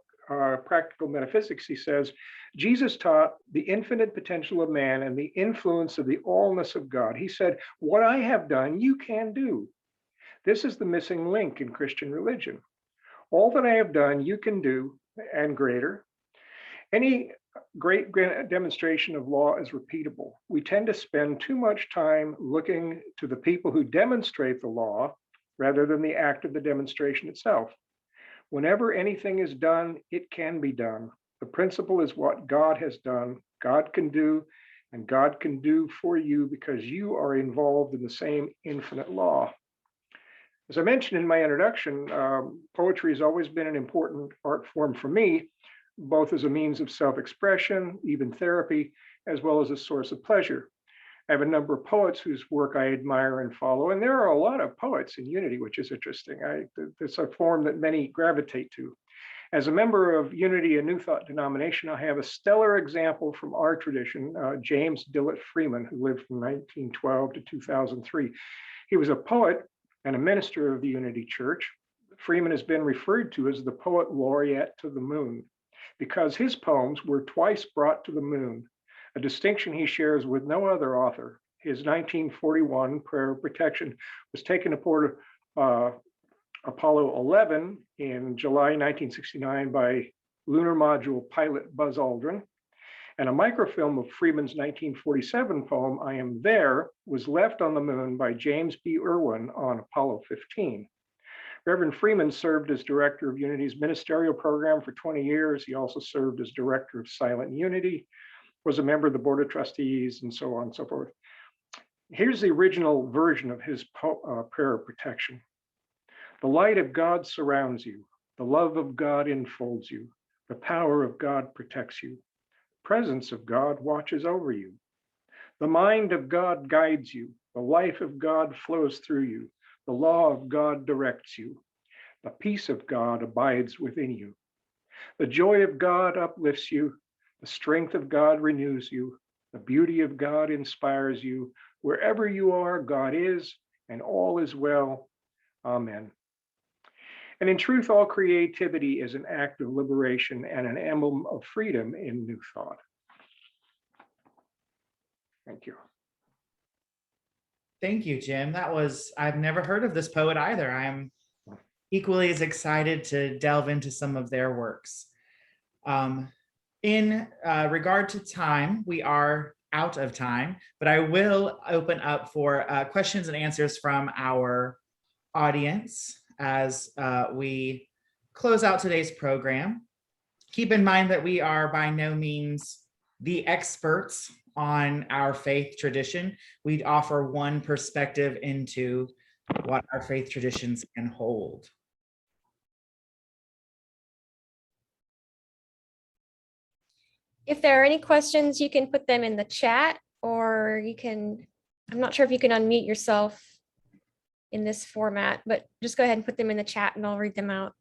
Practical Metaphysics, he says, Jesus taught the infinite potential of man and the influence of the allness of God. He said, what I have done, you can do. This is the missing link in Christian religion. All that I have done, you can do, and greater. Any great demonstration of law is repeatable. We tend to spend too much time looking to the people who demonstrate the law rather than the act of the demonstration itself. Whenever anything is done, it can be done. The principle is what God has done, God can do, and God can do for you because you are involved in the same infinite law. As I mentioned in my introduction, poetry has always been an important art form for me, both as a means of self-expression, even therapy, as well as a source of pleasure. I have a number of poets whose work I admire and follow, and there are a lot of poets in Unity, which is interesting. It's a form that many gravitate to. As a member of Unity, a New Thought denomination, I have a stellar example from our tradition, James Dillet Freeman, who lived from 1912 to 2003. He was a poet and a minister of the Unity Church. Freeman has been referred to as the poet laureate to the moon, because his poems were twice brought to the moon, a distinction he shares with no other author. His 1941 Prayer of Protection was taken aboard Apollo 11 in July 1969 by lunar module pilot Buzz Aldrin. And a microfilm of Freeman's 1947 poem, I Am There, was left on the moon by James B. Irwin on Apollo 15. Reverend Freeman served as director of Unity's ministerial program for 20 years. He also served as director of Silent Unity, was a member of the board of trustees, and so on and so forth. Here's the original version of his prayer of protection. The light of God surrounds you. The love of God enfolds you. The power of God protects you. The presence of God watches over you. The mind of God guides you. The life of God flows through you. The law of God directs you. The peace of God abides within you. The joy of God uplifts you. The strength of God renews you. The beauty of God inspires you. Wherever you are, God is, and all is well. Amen. And in truth, all creativity is an act of liberation and an emblem of freedom in New Thought. Thank you. Thank you, Jim. I've never heard of this poet either. I'm equally as excited to delve into some of their works. In regard to time, we are out of time, but I will open up for questions and answers from our audience as we close out today's program. Keep in mind that we are by no means the experts on our faith tradition. We'd offer one perspective into what our faith traditions can hold. If there are any questions, you can put them in the chat, or you can, I'm not sure if you can unmute yourself in this format, but just go ahead and put them in the chat and I'll read them out.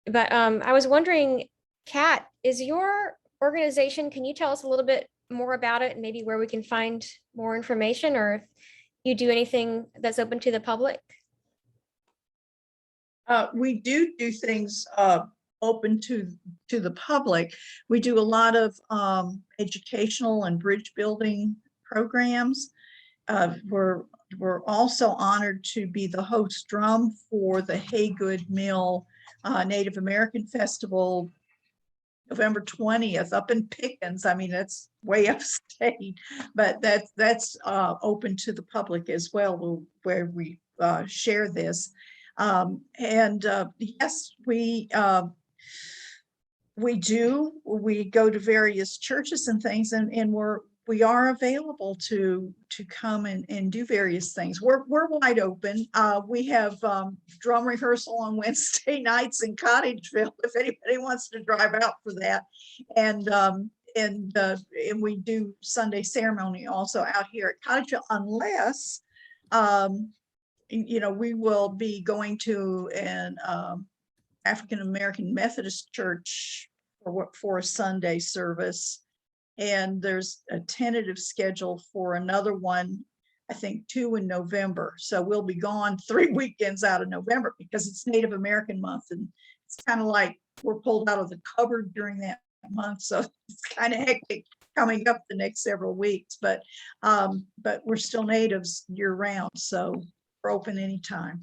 But I was wondering, Kat, is your organization, can you tell us a little bit more about it and maybe where we can find more information, or if you do anything that's open to the public? We do things open to the public. We do a lot of educational and bridge building programs. We're also honored to be the host drum for the Haygood Mill Native American Festival, November 20th, up in Pickens. I mean, that's way upstate, but that's open to the public as well, where we share this. Yes, we go to various churches and things, and we are available to come and do various things. We're wide open. We have drum rehearsal on Wednesday nights in Cottageville if anybody wants to drive out for that, and we do Sunday ceremony also out here at Cottageville, unless we will be going to an African American Methodist church for a Sunday service. And there's a tentative schedule for another one, I think 2 in November. So we'll be gone 3 weekends out of November because it's Native American month. And it's kind of like we're pulled out of the cupboard during that month. So it's kind of hectic coming up the next several weeks. But we're still natives year round. So we're open anytime.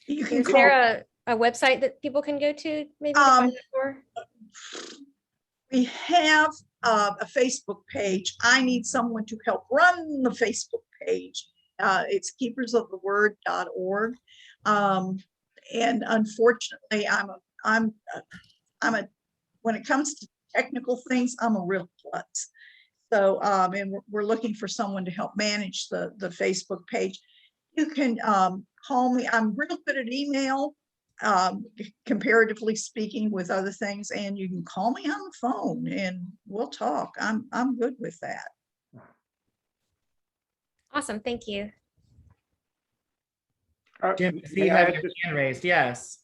You can Is call. there a website that people can go to maybe to find it for? We have a Facebook page. I need someone to help run the Facebook page. It's keepersoftheword.org. And unfortunately, when it comes to technical things, I'm a real klutz. So, and we're looking for someone to help manage the Facebook page. You can call me. I'm real good at email, comparatively speaking, with other things, and you can call me on the phone and we'll talk. I'm good with that. Awesome, thank you. Jim, I see you have your hand raised. Yes.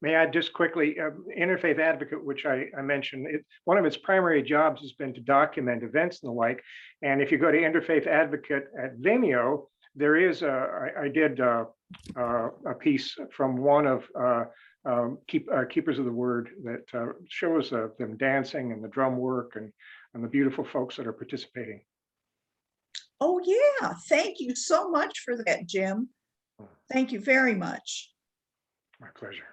May I just quickly, Interfaith Advocate, which I mentioned, one of its primary jobs has been to document events and the like. And if you go to Interfaith Advocate at Vimeo, there is I did a piece from one of Keepers of the Word that shows them dancing and the drum work and the beautiful folks that are participating. Oh yeah, thank you so much for that, Jim. Thank you very much. My pleasure.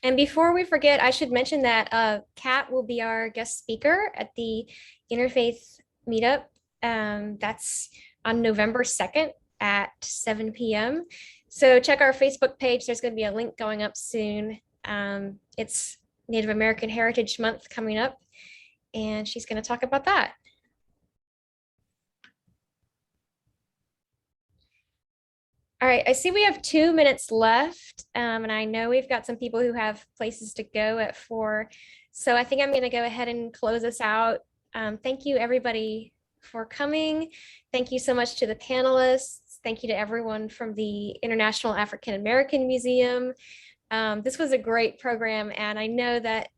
And before we forget, I should mention that Kat will be our guest speaker at the Interfaith meetup. That's on November 2nd at 7 p.m. So check our Facebook page. There's going to be a link going up soon. It's Native American Heritage Month coming up, and she's going to talk about that. All right, I see we have 2 minutes left, and I know we've got some people who have places to go at 4. So I think I'm going to go ahead and close us out. Thank you, everybody, for coming. Thank you so much to the panelists. Thank you to everyone from the International African American Museum. This was a great program, and I know that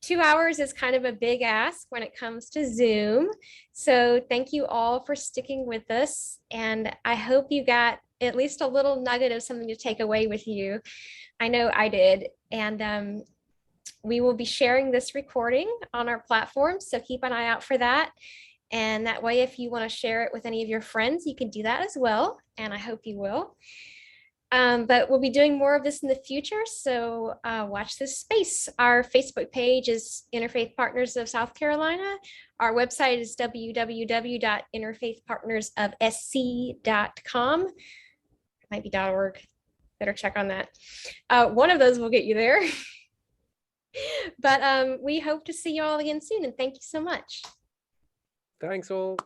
2 hours is kind of a big ask when it comes to Zoom. So thank you all for sticking with us, and I hope you got at least a little nugget of something to take away with you. I know I did. And we will be sharing this recording on our platform, so keep an eye out for that. And that way, if you want to share it with any of your friends, you can do that as well. And I hope you will. But we'll be doing more of this in the future, so watch this space. Our Facebook page is Interfaith Partners of South Carolina. Our website is www.interfaithpartnersofsc.com. Might be .org. Better check on that. One of those will get you there. But we hope to see you all again soon, and thank you so much. Thanks all.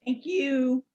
Thank you.